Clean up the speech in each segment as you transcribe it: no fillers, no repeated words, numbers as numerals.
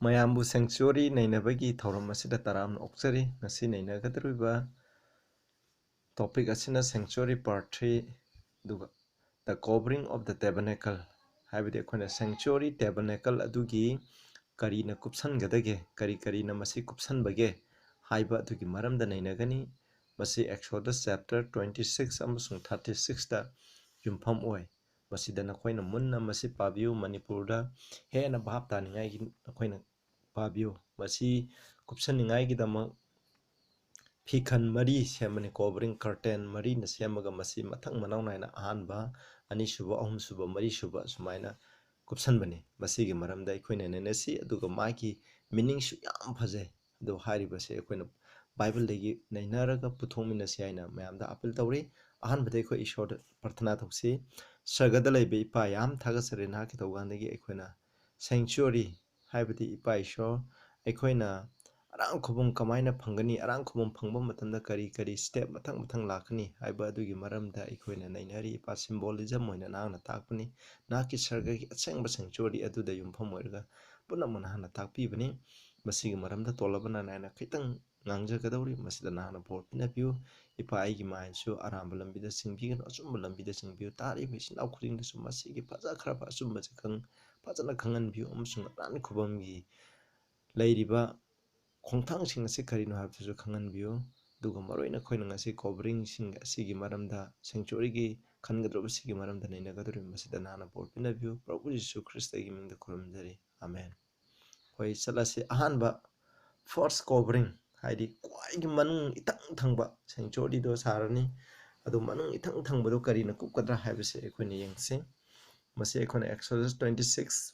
ꯃꯌꯥꯝꯕꯨ ꯁꯦꯡꯆꯨꯔꯤ ꯅꯩꯅꯕꯒꯤ ꯊꯧꯔꯝ ꯑꯁꯤꯗ ꯇꯔꯥꯝꯅ ꯑꯣꯛꯆꯔꯤ ꯉꯁꯤ ꯅꯩꯅꯒꯗꯧꯔꯤꯕ ꯇꯣꯄꯤꯛ ꯑꯁꯤꯅ ꯁꯦꯡꯆꯨꯔꯤ ꯄꯥꯔꯠ 3 ꯑꯗꯨꯒ ꯗ ꯀꯣꯚꯔꯤꯡ ꯑꯣꯐ ꯗ ꯇꯦꯕꯔꯅꯦꯀꯜ ꯍꯥꯏꯕꯗꯤ ꯑꯩꯈꯣꯏꯅ ꯁꯦꯡꯆꯨꯔꯤ ꯇꯦꯕꯔꯅꯦꯀꯜ ꯑꯗꯨꯒꯤ ꯀꯔꯤꯅ ꯀꯨꯞꯁꯟꯒꯗꯒꯦ ꯀꯔꯤꯅ ꯃꯁꯤ ꯀꯨꯞꯁꯟꯕꯒꯦ ꯍꯥꯏꯕ ꯑꯗꯨꯒꯤ ꯃꯔꯝꯗ ꯅꯩꯅꯒꯅꯤ ꯃꯁꯤ ꯑꯦꯛꯁꯣꯗꯁ ꯆꯦꯞꯇꯔ 26 ꯑꯃꯁꯨꯡ 36ꯇ ꯌꯨꯝꯐꯝ ꯑꯣꯏ ꯃꯁꯤꯗ ꯅꯈꯣꯏꯅ ꯃꯨꯟꯅ ꯃꯁꯤ ꯄꯥꯕꯤꯌꯨ ꯃꯅꯤꯄꯨꯔꯗ ꯍꯦꯟꯅ ꯚꯥꯞ ꯇꯥꯅꯤꯡꯉꯥꯏꯒꯤ ꯅꯈꯣꯏꯅ ꯄꯥꯕꯤꯌꯨ ꯃꯁꯤ ꯀꯨꯞꯁꯟꯅꯤꯡꯉꯥꯏꯒꯤꯗꯃꯛ ꯐꯤꯈꯟ ꯃꯔꯤ ꯁꯦꯝꯕꯅꯤ ꯀꯣꯚꯔꯤꯡ ꯀꯔꯇꯦꯟ ꯃꯔꯤꯅ ꯁꯦꯝꯃꯒ ꯃꯁꯤ ꯃꯊꯪ ꯃꯅꯥꯎ ꯅꯥꯏꯅ ꯑꯍꯥꯟꯕ ꯑꯅꯤꯁꯨꯕ ꯑꯍꯨꯝꯁꯨꯕ ꯃꯔꯤꯁꯨꯕ ꯁꯨꯃꯥꯏꯅ ꯀꯨꯞꯁꯟꯕꯅꯤ ꯃꯁꯤꯒꯤ ꯃꯔꯝꯗ ꯑꯩꯈꯣꯏꯅ ꯅꯩꯅꯁꯤ ꯑꯗꯨꯒ ꯃꯥꯒꯤ ꯃꯤꯅꯤꯡꯁꯨ ꯌꯥꯝ ꯐꯖꯩ ꯑꯗꯨ ꯍꯥꯏꯔꯤꯕꯁꯦ ꯑꯩꯈꯣꯏꯅ ꯕꯥꯏꯕꯜꯗꯒꯤ ꯅꯩꯅꯔꯒ ꯄꯨꯊꯣꯛꯃꯤꯟꯅꯁꯤ ꯍꯥꯏꯅ ꯃꯌꯥꯝꯗ ꯑꯄꯤꯜ ꯇꯧꯔꯤ ꯑꯍꯥꯟꯕꯗ ꯑꯩꯈꯣꯏ ꯏꯁꯣꯔꯗ ꯄ꯭ꯔꯊꯅꯥ ꯇꯧꯁꯤ ꯁꯔꯒꯗ ꯂꯩꯕ ꯏꯄꯥ ꯌꯥꯝ ꯊꯥꯒꯠꯆꯔꯤ ꯅꯍꯥꯛꯀꯤ ꯊꯧꯒꯥꯟꯗꯒꯤ ꯑꯩꯈꯣꯏꯅ ꯁꯦꯡꯆꯨꯔꯤ ꯍꯥꯏꯕꯗꯤ ꯏꯄꯥ ꯏꯁꯣꯔ ꯑꯩꯈꯣꯏꯅ ꯑꯔꯥꯡ ꯈꯨꯕꯝ ꯀꯃꯥꯏꯅ ꯐꯪꯒꯅꯤ ꯑꯔꯥꯡ ꯈꯨꯕꯝ ꯐꯪꯕ ꯃꯇꯝꯗ ꯀꯔꯤ ꯁ꯭ꯇꯦꯞ ꯃꯊꯪ ꯂꯥꯛꯀꯅꯤ ꯍꯥꯏꯕ ꯑꯗꯨꯒꯤ ꯃꯔꯝꯗ ꯑꯩꯈꯣꯏꯅ ꯅꯩꯅꯔꯤ ꯏꯄꯥ ꯁꯤꯝꯕꯣꯂꯤꯖꯝ ꯑꯣꯏꯅ ꯅꯍꯥꯛꯅ ꯇꯥꯛꯄꯅꯤ ꯅꯍꯥꯛꯀꯤ ꯁꯔꯒꯒꯤ ꯑꯁꯦꯡꯕ ꯁꯦꯡꯆꯨꯔꯤ ꯑꯗꯨꯗ ꯌꯨꯝꯐꯝ ꯑꯣꯏꯔꯒ ꯄꯨꯝꯅꯃꯛ ꯅꯍꯥꯛꯅ ꯇꯥꯛꯄꯤꯕꯅꯤ ꯃꯁꯤꯒꯤ ꯃꯔꯝꯗ ꯇꯣꯜꯂꯕꯅ ꯅꯥꯏꯅ ꯈꯤꯇꯪ ꯉꯥꯡꯖꯒꯗꯧꯔꯤ ꯃꯁꯤꯗ ꯅꯍꯥꯛꯅ ꯕꯣꯔ ꯄꯤꯅꯕꯤꯌꯨ ꯏꯄꯥ ꯑꯩꯒꯤ ꯃꯥꯏꯟꯁꯨ ꯑꯔꯥꯟꯕ ꯂꯝꯕꯤꯗ ꯆꯤꯡꯕꯤꯒꯅꯨ ꯑꯆꯨꯝꯕ ꯂꯝꯕꯤꯗ ꯆꯤꯡꯕꯤꯌꯨ ꯇꯥꯔꯤꯕ ꯏꯆꯤꯟ ꯏꯅꯥꯎ ꯈꯨꯗꯤꯡꯗꯁꯨ ꯃꯁꯤꯒꯤ ꯐꯖꯈ꯭ꯔꯕ ꯑꯆꯨꯝꯕꯁꯦ ꯐꯖꯅ ꯈꯪꯍꯟꯕꯤꯌꯨ ꯑꯃꯁꯨꯡ ꯑꯔꯥꯟ ꯈꯨꯕꯝꯒꯤ ꯂꯩꯔꯤꯕ ꯈꯣꯡꯊꯥꯡꯁꯤꯡ ꯑꯁꯤ ꯀꯔꯤꯅꯣ ꯍꯥꯏꯕꯗꯨꯁꯨ ꯈꯪꯍꯟꯕꯤꯌꯨ ꯑꯗꯨꯒ ꯃꯔꯨꯑꯣꯏꯅ ꯑꯩꯈꯣꯏꯅ ꯉꯁꯤ ꯀꯣꯚꯔꯤꯡꯁꯤꯡ ꯑꯁꯤꯒꯤ ꯃꯔꯝꯗ ꯁꯦꯡꯆꯨꯔꯤꯒꯤ ꯈꯟꯒꯗꯧꯔꯤꯕꯁꯤꯒꯤ ꯃꯔꯝꯗ ꯅꯩꯅꯒꯗꯧꯔꯤꯕ ꯃꯁꯤꯗ ꯅꯍꯥꯛꯅ ꯕꯣꯔ ꯄꯤꯅꯕꯤꯌꯨ ꯄ꯭ꯔꯚꯨ ꯌꯤꯁꯨ ꯈ꯭ꯔꯤꯁꯇꯒꯤ ꯃꯤꯡꯗ ꯈꯨꯔꯨꯝꯖꯔꯤ ꯑꯃꯦꯟ ꯍꯣꯏ ꯆꯠꯂꯁꯤ ꯑꯍꯥꯟꯕ ꯐꯥꯔꯁ ꯀꯣꯚꯔꯤꯡ ꯍꯥꯏꯗꯤ ꯈ꯭ꯋꯥꯏꯒꯤ ꯃꯅꯨꯡ ꯏꯊꯪ ꯊꯪꯕ ꯁꯦꯡꯆꯨꯔꯤꯗꯣ ꯁꯥꯔꯅꯤ ꯑꯗꯨ ꯃꯅꯨꯡ ꯏꯊꯪ ꯊꯪꯕꯗꯣ ꯀꯔꯤꯅ ꯀꯨꯞꯀꯗ꯭ꯔꯥ ꯍꯥꯏꯕꯁꯦ ꯑꯩꯈꯣꯏꯅ ꯌꯦꯡꯁꯤ ꯃꯁꯤ ꯑꯩꯈꯣꯏꯅ ꯑꯦꯛꯁꯣꯗꯁ 26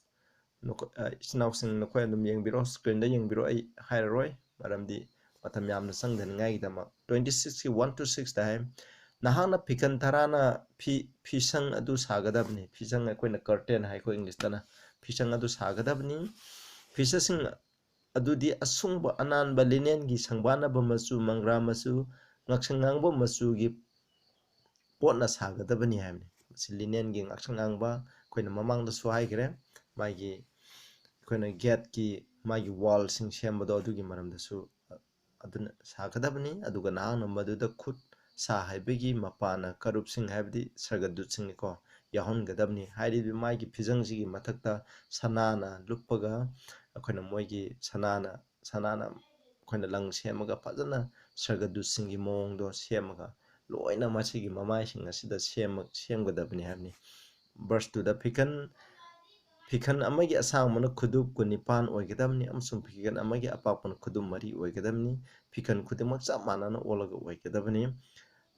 ꯏꯆꯤꯟꯅꯥꯎꯁꯤꯡ ꯅꯈꯣꯏ ꯑꯗꯨꯝ ꯌꯦꯡꯕꯤꯔꯣ ꯁ꯭ꯀ꯭ꯔꯤꯟꯗ ꯌꯦꯡꯕꯤꯔꯣ ꯑꯩ ꯍꯥꯏꯔꯔꯣই ꯃꯔꯝꯗꯤ ꯃꯇꯝ ꯌꯥꯝꯅ ꯆꯪꯗꯅꯤꯡꯉꯥꯏꯒꯤꯗꯃꯛ 26ꯀꯤ 1 to 6ꯗ ꯍꯥꯏ ꯅꯍꯥꯛꯅ ꯐꯤꯈꯟ ꯇꯔꯥꯅ ꯐꯤꯁꯪ ꯑꯗꯨ ꯁꯥꯒꯗꯕꯅꯤ ꯐꯤꯁꯪ ꯑꯩꯈꯣꯏꯅ ꯀꯔꯇꯦꯟ ꯍꯥꯏ ꯑꯩꯈꯣꯏ ꯏꯪꯂꯤꯁꯇꯅ ꯐꯤꯁꯪ ꯑꯗꯨ ꯁꯥꯒꯗꯕꯅꯤ ꯐꯤꯁꯁꯤꯡ ꯑꯗꯨꯗꯤ ꯑꯁꯨꯡꯕ ꯑꯅꯥꯟꯕ ꯂꯤꯅꯦꯟꯒꯤ ꯁꯪꯕꯥꯟꯅꯕ ꯃꯆꯨ ꯃꯪꯒ꯭ꯔꯥ ꯃꯆꯨ ꯉꯛꯁꯪ ꯉꯥꯡꯕ ꯃꯆꯨꯒꯤ ꯄꯣꯠꯅ ꯁꯥꯒꯗꯕꯅꯤ ꯍꯥꯏꯕꯅꯤ ꯃꯁꯤ ꯂꯤꯅꯦꯟꯒꯤ ꯉꯛꯁꯪ ꯉꯥꯡꯕ ꯑꯩꯈꯣꯏꯅ ꯃꯃꯥꯡꯗꯁꯨ ꯍꯥꯏꯈ꯭ꯔꯦ ꯃꯥꯒꯤ ꯑꯩꯈꯣꯏꯅ ꯒꯦꯠꯀꯤ ꯃꯥꯒꯤ ꯋꯥꯜꯁꯤꯡ ꯁꯦꯝꯕꯗꯣ ꯑꯗꯨꯒꯤ ꯃꯔꯝꯗꯁꯨ ꯑꯗꯨꯅ ꯁꯥꯒꯗꯕꯅꯤ ꯑꯗꯨꯒ ꯅꯍꯥꯛꯅ ꯃꯗꯨꯗ ꯈꯨꯠ ꯁꯥ ꯍꯩꯕꯒꯤ ꯃꯄꯥꯅ ꯀꯔꯨꯞꯁꯤꯡ ꯍꯥꯏꯕꯗꯤ ꯁꯔꯒꯗꯨꯠꯁꯤꯡꯅꯤꯀꯣ ꯌꯥꯎꯍꯟꯒꯗꯕꯅꯤ ꯍꯥꯏꯔꯤꯕ ꯃꯥꯒꯤ ꯐꯤꯖꯪꯁꯤꯒꯤ ꯃꯊꯛꯇ ꯁꯅꯥꯅ ꯂꯨꯞꯄꯒ ꯑꯩꯈꯣꯏꯅ ꯃꯣꯏꯒꯤ ꯁꯅꯥꯅ ꯑꯩꯈꯣꯏꯅ ꯂꯪ ꯁꯦꯝꯃꯒ ꯐꯖꯅ ꯁꯔꯒꯗꯨꯠꯁꯤꯡꯒꯤ ꯃꯑꯣꯡꯗꯣ ꯁꯦꯝꯃꯒ ꯂꯣꯏꯅ ꯃꯁꯤꯒꯤ ꯃꯃꯥꯏꯁꯤꯡ ꯑꯁꯤꯗ ꯁꯦꯝꯒꯗꯕꯅꯤ ꯍꯥꯏꯕꯅꯤ ꯚꯔꯁ 2ꯗ ꯐꯤꯈꯟ ꯑꯃꯒꯤ ꯑꯁꯥꯡꯕꯅ ꯈꯨꯗꯨꯞ 19 ꯑꯣꯏꯒꯗꯕꯅꯤ ꯑꯃꯁꯨꯡ ꯐꯤꯈꯟ ꯑꯃꯒꯤ ꯑꯄꯥꯛꯄꯅ ꯈꯨꯗꯨꯞ 4 ꯑꯣꯏꯒꯗꯕꯅꯤ ꯐꯤꯈꯟ ꯈꯨꯗꯤꯡꯃꯛ ꯆꯞ ꯃꯥꯟꯅꯅ ꯑꯣꯜꯂꯒ ꯑꯣꯏꯒꯗꯕꯅꯤ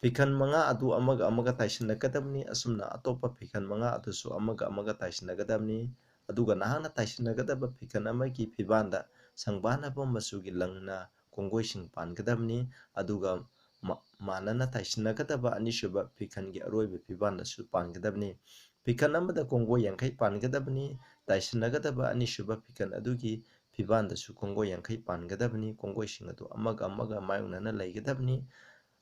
ꯐꯤꯈꯟ 5 ꯑꯗꯨ ꯑꯃꯒ ꯇꯥꯏꯁꯤꯟꯅꯒꯗꯕꯅꯤ ꯑꯁꯨꯝꯅ ꯑꯇꯣꯞꯄ ꯐꯤꯈꯟ 5 ꯑꯗꯨꯁꯨ ꯑꯃꯒ ꯇꯥꯏꯁꯤꯟꯅꯒꯗꯕꯅꯤ ꯑꯗꯨꯒ ꯅꯍꯥꯛꯅ ꯇꯥꯏꯁꯤꯟꯅꯒꯗꯕ ꯐꯤꯈꯟ ꯑꯃꯒꯤ ꯐꯤꯕꯥꯟꯗ ꯁꯪꯕꯥꯟꯅꯕ ꯃꯆꯨꯒꯤ ꯂꯪꯅ ꯀꯣꯡꯒꯣꯏꯁꯤꯡ ꯄꯥꯟꯒꯗꯕꯅꯤ ꯑꯗꯨꯒ ꯃꯥꯟꯅꯅ ꯇꯥꯏꯁꯤꯟꯅꯒꯗꯕ ꯑꯅꯤꯁꯨꯕ ꯐꯤꯈꯟꯒꯤ ꯑꯔꯣꯏꯕ ꯐꯤꯕꯥꯟꯗꯁꯨ ꯄꯥꯟꯒꯗꯕꯅꯤ ꯐꯤꯈꯟ ꯑꯃꯗ ꯀꯣꯡꯒꯣꯏ 50 ꯄꯥꯟꯒꯗꯕꯅꯤ ꯇꯥꯏꯁꯤꯟꯅꯒꯗꯕ ꯑꯅꯤꯁꯨꯕ ꯐꯤꯈꯟ ꯑꯗꯨꯒꯤ ꯐꯤꯕꯥꯟꯗꯁꯨ ꯀꯣꯡꯒꯣꯏ 50 ꯄꯥꯟꯒꯗꯕꯅꯤ ꯀꯣꯡꯒꯣꯏꯁꯤꯡ ꯑꯗꯨ ꯑꯃꯒ ꯃꯥꯌꯣꯛꯅꯅ ꯂꯩꯒꯗꯕꯅꯤ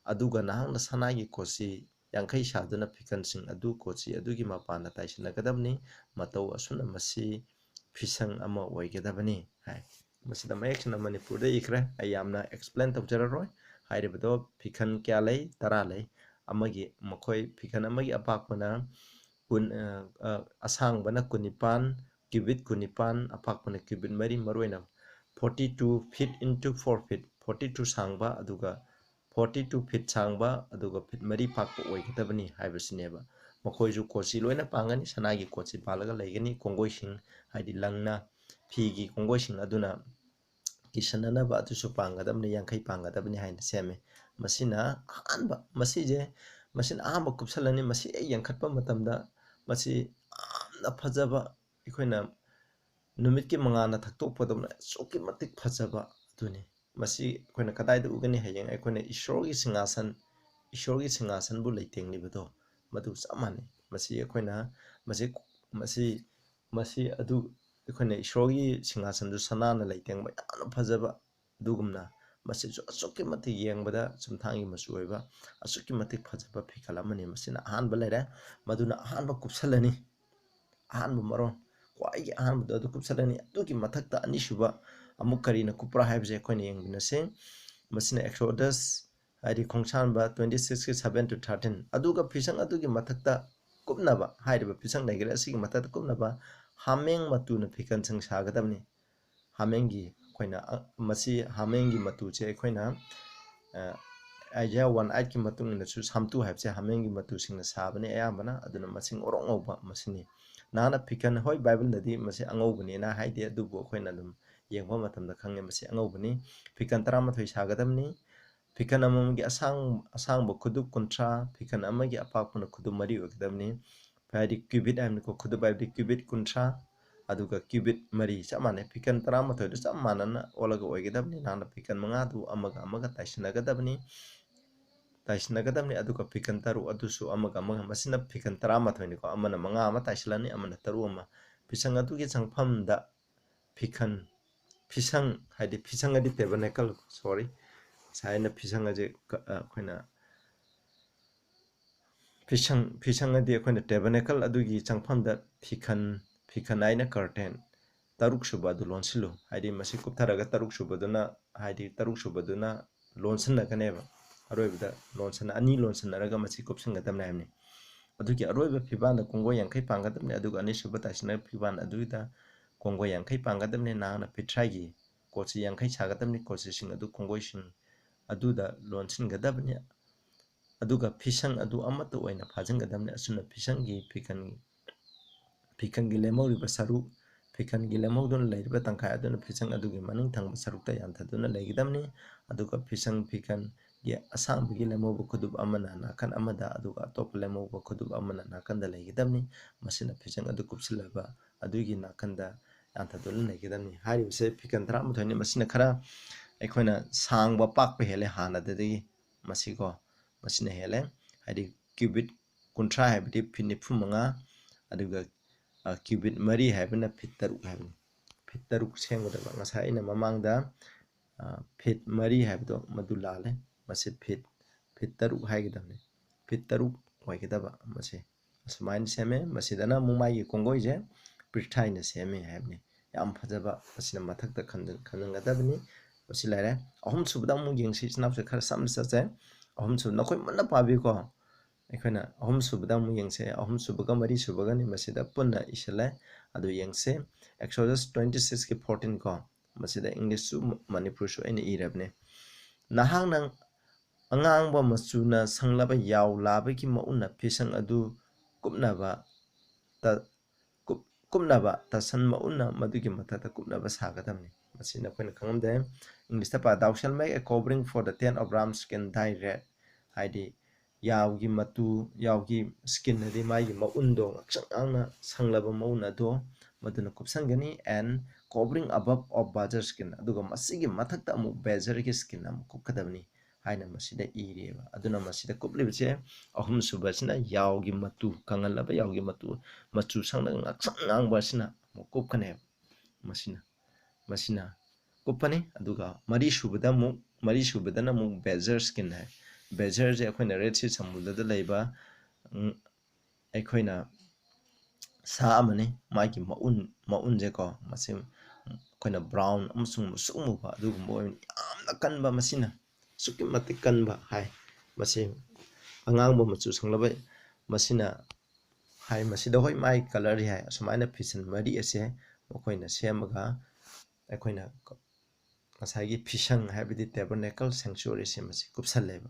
ꯑꯗꯨꯒ ꯅꯍꯥꯛꯅ ꯁꯅꯥꯒꯤ ꯀꯣꯆꯤ 50 ꯁꯥꯗꯨꯅ ꯐꯤꯈꯟꯁꯤꯡ ꯑꯗꯨ ꯀꯣꯆꯤ ꯑꯗꯨꯒꯤ ꯃꯄꯥꯟꯗ ꯇꯥꯏꯁꯤꯟꯅꯒꯗꯕꯅꯤ ꯃꯇꯧ ꯑꯁꯨꯝꯅ ꯃꯁꯤ ꯐꯤꯁꯪ ꯑꯃ ꯑꯣꯏꯒꯗꯕꯅꯤ ꯍꯥꯏ ꯃꯁꯤꯗ ꯃꯌꯦꯛꯁꯤꯅ ꯃꯅꯤꯄꯨꯔꯗ ꯏꯈ꯭ꯔꯦ ꯑꯩ ꯌꯥꯝꯅ ꯑꯦꯛꯁꯄ꯭ꯂꯦꯟ ꯇꯧꯖꯔꯔꯣꯏ ꯍꯥꯏꯔꯤꯕꯗꯣ ꯐꯤꯈꯟ ꯀꯌꯥ ꯂꯩ 10 ꯂꯩ ꯃꯈꯣꯏ ꯐꯤꯈꯟ ꯑꯃꯒꯤ ꯑꯄꯥꯛꯄꯅ ꯑꯁꯥꯡꯕꯅ 19 ꯀ꯭ꯌꯨꯕꯤꯠ 19 ꯑꯄꯥꯛꯄꯅ ꯀ꯭ꯌꯨꯕꯤꯠ 4 ꯃꯔꯨꯑꯣꯏꯅ 42 ꯐꯤꯠ ꯏꯟꯇꯨ 4 ꯐꯤꯠ 42 ꯁꯥꯡꯕ ꯑꯗꯨꯒ 42 ꯐꯤꯠ ꯁꯥꯡꯕ ꯑꯗꯨꯒ ꯐꯤꯠ 4 ꯄꯥꯛꯄ ꯑꯣꯏꯒꯗꯕꯅꯤ ꯍꯥꯏꯕꯁꯤꯅꯦꯕ ꯃꯈꯣꯏꯁꯨ ꯀꯣꯆꯤ ꯂꯣꯏꯅ ꯄꯥꯡꯒꯅꯤ ꯁꯅꯥꯒꯤ ꯀꯣꯆꯤ ꯄꯥꯜꯂꯒ ꯂꯩꯒꯅꯤ ꯀꯣꯡꯒꯣꯏꯁꯤꯡ ꯍꯥꯏꯗꯤ ꯂꯪꯅ ꯐꯤꯒꯤ ꯀꯣꯡꯒꯣꯏꯁꯤꯡ ꯑꯗꯨꯅ ꯀꯤꯁꯟꯅꯅꯕ ꯑꯗꯨꯁꯨ ꯄꯥꯡꯒꯗꯕꯅꯤ 50 ꯄꯥꯡꯒꯗꯕꯅꯤ ꯍꯥꯏꯅ ꯁꯦꯝꯃꯦ ꯃꯁꯤꯅ ꯑꯍꯥꯟꯕ ꯀꯨꯞꯁꯜꯂꯅꯤ ꯃꯁꯤ ꯌꯦꯡꯈꯠꯄ ꯃꯇꯝꯗ ꯃꯁꯤ ꯌꯥꯝꯅ ꯐꯖꯕ ꯑꯩꯈꯣꯏꯅ ꯅꯨꯃꯤꯠꯀꯤ ꯃꯉꯥꯜꯅ ꯊꯛꯇꯣꯛꯄꯗꯧꯅ ꯑꯁꯨꯛꯀꯤ ꯃꯇꯤꯛ ꯐꯖꯕ ꯑꯗꯨꯅꯤ ꯃꯁꯤ ꯑꯩꯈꯣꯏꯅ ꯀꯗꯥꯏꯗ ꯎꯒꯅꯤ ꯍꯌꯦꯡ ꯑꯩꯈꯣꯏꯅ ꯏꯁꯣꯔꯒꯤ ꯁꯤꯡꯍꯥꯁꯟꯕꯨ ꯂꯩꯇꯦꯡꯂꯤꯕꯗꯣ ꯃꯗꯨ ꯆꯞ ꯃꯥꯟꯅꯩ ꯃꯁꯤ ꯑꯩꯈꯣꯏꯅ ꯃꯁꯤ ꯑꯗꯨ ꯑꯩꯈꯣꯏꯅ ꯏꯁꯣꯔꯒꯤ ꯁꯤꯡꯍꯥꯁꯟꯗꯨ ꯁꯅꯥꯅ ꯂꯩꯇꯦꯡꯕ ꯌꯥꯝꯅ ꯐꯖꯕ ꯑꯗꯨꯒꯨꯝꯅ ꯃꯁꯤꯁꯨ ꯑꯁꯨꯛꯀꯤ ꯃꯇꯤꯛ ꯌꯦꯡꯕꯗ ꯆꯨꯝꯊꯥꯡꯒꯤ ꯃꯆꯨ ꯑꯣꯏꯕ ꯑꯁꯨꯛꯀꯤ ꯃꯇꯤꯛ ꯐꯖꯕ ꯐꯤꯈꯜ ꯑꯃꯅꯤ ꯃꯁꯤꯅ ꯑꯍꯥꯟꯕ ꯂꯩꯔꯦ ꯃꯗꯨꯅ ꯑꯍꯥꯟꯕ ꯀꯨꯞꯁꯜꯂꯅꯤ ꯑꯍꯥꯟꯕ ꯃꯔꯣꯟ ꯈ꯭ꯋꯥꯏꯒꯤ ꯑꯍꯥꯟꯕꯗ ꯑꯗꯨ ꯀꯨꯞꯁꯜꯂꯅꯤ ꯑꯗꯨꯒꯤ ꯃꯊꯛꯇ ꯑꯅꯤꯁꯨꯕ ꯑꯃꯨꯛ ꯀꯔꯤꯅ ꯀꯨꯞꯄ꯭ꯔꯥ ꯍꯥꯏꯕꯁꯦ ꯑꯩꯈꯣꯏꯅ ꯌꯦꯡꯃꯤꯟꯅꯁꯦ ꯃꯁꯤꯅ ꯑꯦꯛꯁꯣꯗꯁ ꯍꯥꯏꯗꯤ ꯈꯣꯡꯁꯥꯟꯕ 26ꯒꯤ 7 to 13 ꯑꯗꯨꯒ ꯐꯤꯁꯪ ꯑꯗꯨꯒꯤ ꯃꯊꯛꯇ ꯀꯨꯞꯅꯕ ꯍꯥꯏꯔꯤꯕ ꯐꯤꯁꯪ ꯂꯩꯈ꯭ꯔꯦ ꯑꯁꯤꯒꯤ ꯃꯊꯛꯇ ꯀꯨꯞꯅꯕ ꯍꯥꯃꯦꯡ ꯃꯇꯨꯅ ꯐꯤꯀꯟꯁꯤꯡ ꯁꯥꯒꯗꯕꯅꯤ ꯍꯥꯃꯦꯡꯒꯤ ꯑꯩꯈꯣꯏꯅ ꯃꯁꯤ ꯍꯥꯃꯦꯡꯒꯤ ꯃꯇꯨꯁꯦ ꯑꯩꯈꯣꯏꯅ ꯑꯥꯏꯖꯤꯌꯥ 1:8ꯀꯤ ꯃꯇꯨꯡ ꯏꯟꯅꯁꯨ ꯁꯥꯝꯇꯨ ꯍꯥꯏꯕꯁꯦ ꯍꯥꯃꯦꯡꯒꯤ ꯃꯇꯨꯁꯤꯡꯅ ꯁꯥꯕꯅꯤ ꯑꯌꯥꯝꯕꯅ ꯑꯗꯨꯅ ꯃꯁꯤꯡ ꯑꯣꯔꯣꯛ ꯉꯧꯕ ꯃꯁꯤꯅꯤ ꯅꯍꯥꯛꯅ ꯐꯤꯀꯟ ꯍꯣꯏ ꯕꯥꯏꯕꯜꯗꯗꯤ ꯃꯁꯤ ꯑꯉꯧꯕꯅꯤꯅ ꯍꯥꯏꯗꯦ ꯑꯗꯨꯕꯨ ꯑꯩꯈꯣꯏꯅ ꯑꯗꯨꯝ ꯌꯦꯡꯕ ꯃꯇꯝꯗ ꯈꯪꯉꯦ ꯃꯁꯤ ꯑꯉꯧꯕꯅꯤ ꯐꯤꯀꯟ 11 ꯁꯥꯒꯗꯕꯅꯤ ꯐꯤꯀꯟ ꯑꯃꯃꯝꯒꯤ ꯑꯁꯥꯡꯕ ꯈꯨꯗꯨꯞ 30 ꯐꯤꯀꯟ ꯑꯃꯒꯤ ꯑꯄꯥꯛꯄꯅ ꯈꯨꯗꯨꯞ 4 ꯑꯣꯏꯒꯗꯕꯅꯤ ꯍꯥꯏꯗꯤ ꯀ꯭ꯌꯨꯕꯤꯠ ꯍꯥꯏꯕꯅꯤꯀꯣ ꯈꯨꯗꯨꯞ ꯍꯥꯏꯕꯗꯤ ꯀ꯭ꯌꯨꯕꯤꯠ 30 ꯑꯗꯨꯒ ꯀ꯭ꯌꯨꯕꯤꯠ 4 ꯆꯞ ꯃꯥꯟꯅꯩ ꯐꯤꯀꯟ 11ꯗꯨ ꯆꯞ ꯃꯥꯟꯅꯅ ꯑꯣꯜꯂꯒ ꯑꯣꯏꯒꯗꯕꯅꯤ ꯅꯍꯥꯛꯅ ꯐꯤꯀꯟ 5ꯗꯨ ꯑꯃꯒ ꯇꯥꯏꯁꯤꯟꯅꯒꯗꯕꯅꯤ ꯑꯗꯨꯒ ꯐꯤꯀꯟ 3 ꯑꯗꯨꯁꯨ ꯑꯃꯒ ꯃꯁꯤꯅ ꯐꯤꯀꯟ 11니ꯀꯣ ꯑꯃꯅ 5 ꯑꯃ ꯇꯥꯏꯁꯤꯜꯂꯅꯤ ꯑꯃꯅ 3 ꯑꯃ ꯐꯤꯁꯪ ꯑꯗꯨꯒꯤ ꯆꯪꯐꯝꯗ ꯐꯤꯁꯪ ꯍꯥꯏꯗꯤ ꯐꯤꯁꯪ ꯍꯥꯏꯗꯤ ꯇꯦꯕꯔꯅꯦꯀꯜ ꯁꯣꯔꯤ ꯉꯁꯥꯏꯅ ꯐꯤꯁꯪ ꯑꯁꯦ ꯑꯩꯈꯣꯏꯅ ꯐꯤꯁꯪ ꯍꯥꯏꯗꯤ ꯑꯩꯈꯣꯏꯅ ꯇꯦꯕꯔꯅꯦꯀꯜ ꯑꯗꯨꯒꯤ ꯆꯪꯐꯝꯗ ꯐꯤꯈꯟ ꯍꯥꯏꯅ ꯀꯔꯇꯦꯟ 3ꯁꯨꯕ ꯑꯗꯨ ꯂꯣꯟꯁꯤꯜꯂꯨ ꯍꯥꯏꯗꯤ ꯃꯁꯤ ꯀꯨꯞꯊꯔꯒ 3ꯁꯨꯕꯗꯨꯅ ꯍꯥꯏꯗꯤ 3ꯁꯨꯕꯗꯨꯅ ꯂꯣꯟꯁꯤꯟꯅꯒꯅꯦꯕ ꯑꯔꯣꯏꯕꯗ 2 ꯂꯣꯟꯁꯤꯟꯅꯔꯒ ꯃꯁꯤ ꯀꯨꯞꯁꯤꯟꯒꯗꯕꯅꯤ ꯍꯥꯏꯕꯅꯤ ꯑꯗꯨꯒꯤ ꯑꯔꯣꯏꯕ ꯐꯤꯕꯥꯟꯗ ꯀꯣꯡꯒꯣꯏ 50 ꯄꯥꯟꯒꯗꯕꯅꯤ ꯑꯗꯨꯒ ꯑꯅꯤꯁꯨꯕ ꯇꯥꯏꯁꯤꯟꯅꯕ ꯐꯤꯕꯥꯟ ꯑꯗꯨꯒꯤꯗ ꯀꯣꯡꯒꯣꯏ 50 ꯄꯥꯟꯒꯗꯕꯅꯤ ꯅꯍꯥꯛꯅ ꯄꯤꯊ꯭ꯔꯥꯏꯒꯤ ꯀꯣꯠꯁꯤ 50 ꯁꯥꯒꯗꯕꯅꯤ ꯀꯣꯠꯁꯤꯁꯤꯡ ꯑꯗꯨ ꯀꯣꯡꯒꯣꯏꯁꯤꯡ ꯑꯗꯨꯗ ꯂꯣꯟꯁꯤꯟꯒꯗꯕꯅꯤ ꯑꯗꯨꯒ ꯐꯤꯁꯪ ꯑꯗꯨ ꯑꯃꯠꯇ ꯑꯣꯏꯅ ꯐꯥꯖꯤꯟꯒꯗꯕꯅꯤ ꯑꯁꯨꯝꯅ ꯐꯤꯁꯪꯒꯤ ꯐꯤꯀꯟꯒꯤ ꯂꯦꯝꯍꯧꯔꯤꯕ ꯁꯔꯨꯛ ꯐꯤꯀꯟꯒꯤ ꯂꯦꯝꯍꯧꯗꯨꯅ ꯂꯩꯔꯤꯕ ꯇꯪꯈꯥꯏ ꯑꯗꯨꯅ ꯐꯤꯁꯪ ꯑꯗꯨꯒꯤ ꯃꯅꯤꯡ ꯊꯪꯕ ꯁꯔꯨꯛꯇ ꯌꯥꯟꯊꯗꯨꯅ ꯂꯩꯒꯗꯕꯅꯤ ꯑꯗꯨꯒ ꯐꯤꯀꯟꯒꯤ ꯑꯁꯥꯡꯕꯒꯤ ꯂꯦꯝꯍꯧꯕ ꯈꯨꯗꯨꯞ ꯑꯃꯅ ꯅꯥꯀꯟ ꯑꯃꯗ ꯑꯗꯨꯒ ꯑꯇꯣꯞꯄ ꯂꯦꯝꯍꯧꯕ ꯈꯨꯗꯨꯞ ꯑꯃꯅ ꯅꯥꯀꯟꯗ ꯂꯩꯒꯗꯕꯅꯤ ꯃꯁꯤꯅ ꯐꯤꯁꯪ ꯑꯗꯨ ꯀꯨꯞꯁꯤꯜꯂꯕ ꯑꯗꯨꯒꯤ ꯅꯥꯀꯟꯗ ꯌꯥꯟꯊꯗꯨꯅ ꯂꯩꯒꯗꯕꯅꯤ ꯍꯥꯏꯔꯤꯕꯁꯦ ꯐꯤꯀꯟ 11ꯅꯤ ꯃꯁꯤꯅ ꯈꯔ ꯑꯩꯈꯣꯏꯅ ꯁꯥꯡꯕ ꯄꯥꯛꯄ ꯍꯦꯜꯂꯦ ꯍꯥꯟꯅꯗꯒꯤ ꯃꯁꯤꯀꯣ ꯃꯁꯤꯅ ꯍꯦꯜꯂꯦ ꯍꯥꯏꯗꯤ ꯀ꯭ꯌꯨꯕꯤꯠ 30 ꯍꯥꯏꯕꯗꯤ ꯐꯤꯠ 95 ꯑꯗꯨꯒ ꯀ꯭ꯌꯨꯕꯤꯠ 4 ꯍꯥꯏꯕꯅ ꯐꯤꯠ 3 ꯍꯥꯏꯕꯅꯤ ꯐꯤꯠ 3 ꯁꯦꯝꯒꯗꯕ ꯉꯁꯥꯏ ꯑꯩꯅ ꯃꯃꯥꯡꯗ ꯐꯤꯠ 4 ꯍꯥꯏꯕꯗꯣ ꯃꯗꯨ ꯂꯥꯜꯂꯦ ꯃꯁꯤ ꯐꯤꯠ 3 ꯍꯥꯏꯒꯗꯕꯅꯤ ꯐꯤꯠ 3 ꯑꯣꯏꯒꯗꯕ ꯃꯁꯤ ꯑꯁꯨꯃꯥꯏꯅ ꯁꯦꯝꯃꯦ ꯃꯁꯤꯗꯅ ꯑꯃꯨꯛ ꯃꯥꯒꯤ ꯀꯣꯡꯒꯣꯏꯁꯦ ꯄ꯭ꯔꯤꯊꯥꯏꯅ ꯁꯦꯝꯃꯦ ꯍꯥꯏꯕꯅꯤ ꯌꯥꯝ ꯐꯖꯕ ꯃꯁꯤꯅ ꯃꯊꯛꯇ ꯈꯟꯖꯤꯟꯒꯗꯕꯅꯤ ꯃꯁꯤ ꯂꯩꯔꯦ ꯑꯍꯨꯝꯁꯨꯕꯗ ꯑꯃꯨꯛ ꯌꯦꯡꯁꯤ ꯏꯆꯤꯟꯅꯥꯎꯁꯦ ꯈꯔ ꯁꯝꯅ ꯆꯠꯁꯦ ꯑꯍꯨꯝꯁꯨꯕ ꯅꯈꯣꯏ ꯃꯨꯟꯅ ꯄꯥꯕꯤꯌꯨꯀꯣ ꯑꯩꯈꯣꯏꯅ ꯑꯍꯨꯝꯁꯨꯕꯗ ꯑꯃꯨꯛ ꯌꯦꯡꯁꯦ ꯑꯍꯨꯝꯁꯨꯕꯒ ꯃꯔꯤꯁꯨꯕꯒꯅꯤ ꯃꯁꯤꯗ ꯄꯨꯟꯅ ꯏꯁꯤꯜꯂꯦ ꯑꯗꯨ ꯌꯦꯡꯁꯦ ꯑꯦꯛꯁꯣꯗꯁ 26ꯒꯤ 14 ꯀꯣ ꯃꯁꯤꯗ ꯏꯪꯂꯤꯁꯁꯨ ꯃꯅꯤꯄꯨꯔꯁꯨ ꯑꯩꯅ ꯏꯔꯕꯅꯦ ꯅꯍꯥꯛꯅ ꯑꯉꯥꯡꯕ ꯃꯆꯨꯅ ꯁꯪꯂꯕ ꯌꯥꯎ ꯂꯥꯕꯒꯤ ꯃꯎꯟꯅ ꯐꯤꯁꯪ ꯑꯗꯨ ꯀꯨꯞꯅꯕ ꯇꯁꯟ ꯃꯎꯟꯅ ꯃꯗꯨꯒꯤ ꯃꯊꯛꯇ ꯀꯨꯞꯅꯕ ꯁꯥꯒꯗꯕꯅꯤ ꯃꯁꯤꯅ ꯑꯩꯈꯣꯏꯅ ꯈꯪꯂꯝꯗꯦ ꯏꯪꯂꯤꯁꯇ ꯄꯥ thou shalt make a covering for the tent of ram skin dyed red ꯍꯥꯏꯗꯤ ꯌꯥꯎꯒꯤ ꯁ꯭ꯀꯤꯟ ꯍꯥꯏꯗꯤ ꯃꯥꯒꯤ ꯃꯎꯟꯗꯣ ꯉꯛꯁꯪ ꯉꯥꯡꯅ ꯁꯪꯂꯕ ꯃꯎꯟ ꯑꯗꯣ ꯃꯗꯨꯅ ꯀꯨꯞꯁꯟꯒꯅꯤ an covering above of badger skin ꯑꯗꯨꯒ ꯃꯁꯤꯒꯤ ꯃꯊꯛꯇ ꯑꯃꯨꯛ ꯕꯦꯖꯔꯒꯤ ꯁ꯭ꯀꯤꯟ ꯑꯃꯨꯛ ꯀꯨꯞꯀꯗꯕꯅꯤ ꯍꯥꯏꯅ ꯃꯁꯤꯗ ꯏꯔꯦꯕ ꯑꯗꯨꯅ ꯃꯁꯤꯗ ꯀꯨꯞꯂꯤꯕꯁꯦ ꯑꯍꯨꯝꯁꯨꯕꯁꯤꯅ ꯌꯥꯎꯒꯤ ꯃꯇꯨ ꯀꯪꯍꯜꯂꯕ ꯌꯥꯎꯒꯤ ꯃꯆꯨ ꯁꯪꯂꯒ ꯉꯛꯁꯪ ꯉꯥꯡꯕ ꯑꯁꯤꯅ ꯑꯃꯨꯛ ꯀꯨꯞꯀꯅꯦꯕ ꯃꯁꯤꯅ ꯀꯨꯞꯄꯅꯤ ꯑꯗꯨꯒ ꯃꯔꯤꯁꯨꯕꯗꯅ ꯑꯃꯨꯛ ꯕꯦꯖꯔ ꯁ꯭ꯀꯤꯟ ꯍꯥꯏ ꯕꯦꯖꯔꯁꯦ ꯑꯩꯈꯣꯏꯅ ꯔꯦꯗ ꯁꯤ ꯁꯃꯨꯗ꯭ꯔꯗ ꯂꯩꯕ ꯑꯩꯈꯣꯏꯅ ꯁꯥ ꯑꯃꯅꯤ ꯃꯥꯒꯤ ꯃꯎꯟꯁꯦꯀꯣ ꯃꯁꯤ ꯑꯩꯈꯣꯏꯅ ꯕ꯭ꯔꯥꯎꯟ ꯑꯃꯁꯨꯡ ꯃꯨꯁꯨꯛ ꯃꯨꯕ ꯑꯗꯨꯒꯨꯝꯕ ꯑꯣꯏꯅ ꯌꯥꯝꯅ ꯀꯟꯕ ꯃꯁꯤꯅ ꯑꯁꯨꯛꯀꯤ ꯃꯇꯤꯛ ꯀꯟꯕ ꯍꯥꯏ ꯃꯁꯤ ꯑꯉꯥꯡꯕ ꯃꯆꯨ ꯁꯪꯂꯕ ꯃꯁꯤꯅ ꯍꯥꯏ ꯃꯁꯤꯗ ꯍꯣꯏ ꯃꯥꯒꯤ ꯀꯂꯔ ꯍꯥꯏ ꯑꯁꯨꯃꯥꯏꯅ ꯐꯤꯁꯟ 4 ꯑꯁꯦ ꯃꯈꯣꯏꯅ ꯁꯦꯝꯃꯒ ꯑꯩꯈꯣꯏꯅ ꯉꯁꯥꯏꯒꯤ ꯐꯤꯁꯪ ꯍꯥꯏꯕꯗꯤ ꯇꯦꯕꯔꯅꯦꯀꯜ ꯁꯦꯡꯆꯨꯔꯤꯁꯦ ꯃꯁꯤ ꯀꯨꯞꯁꯜꯂꯦꯕ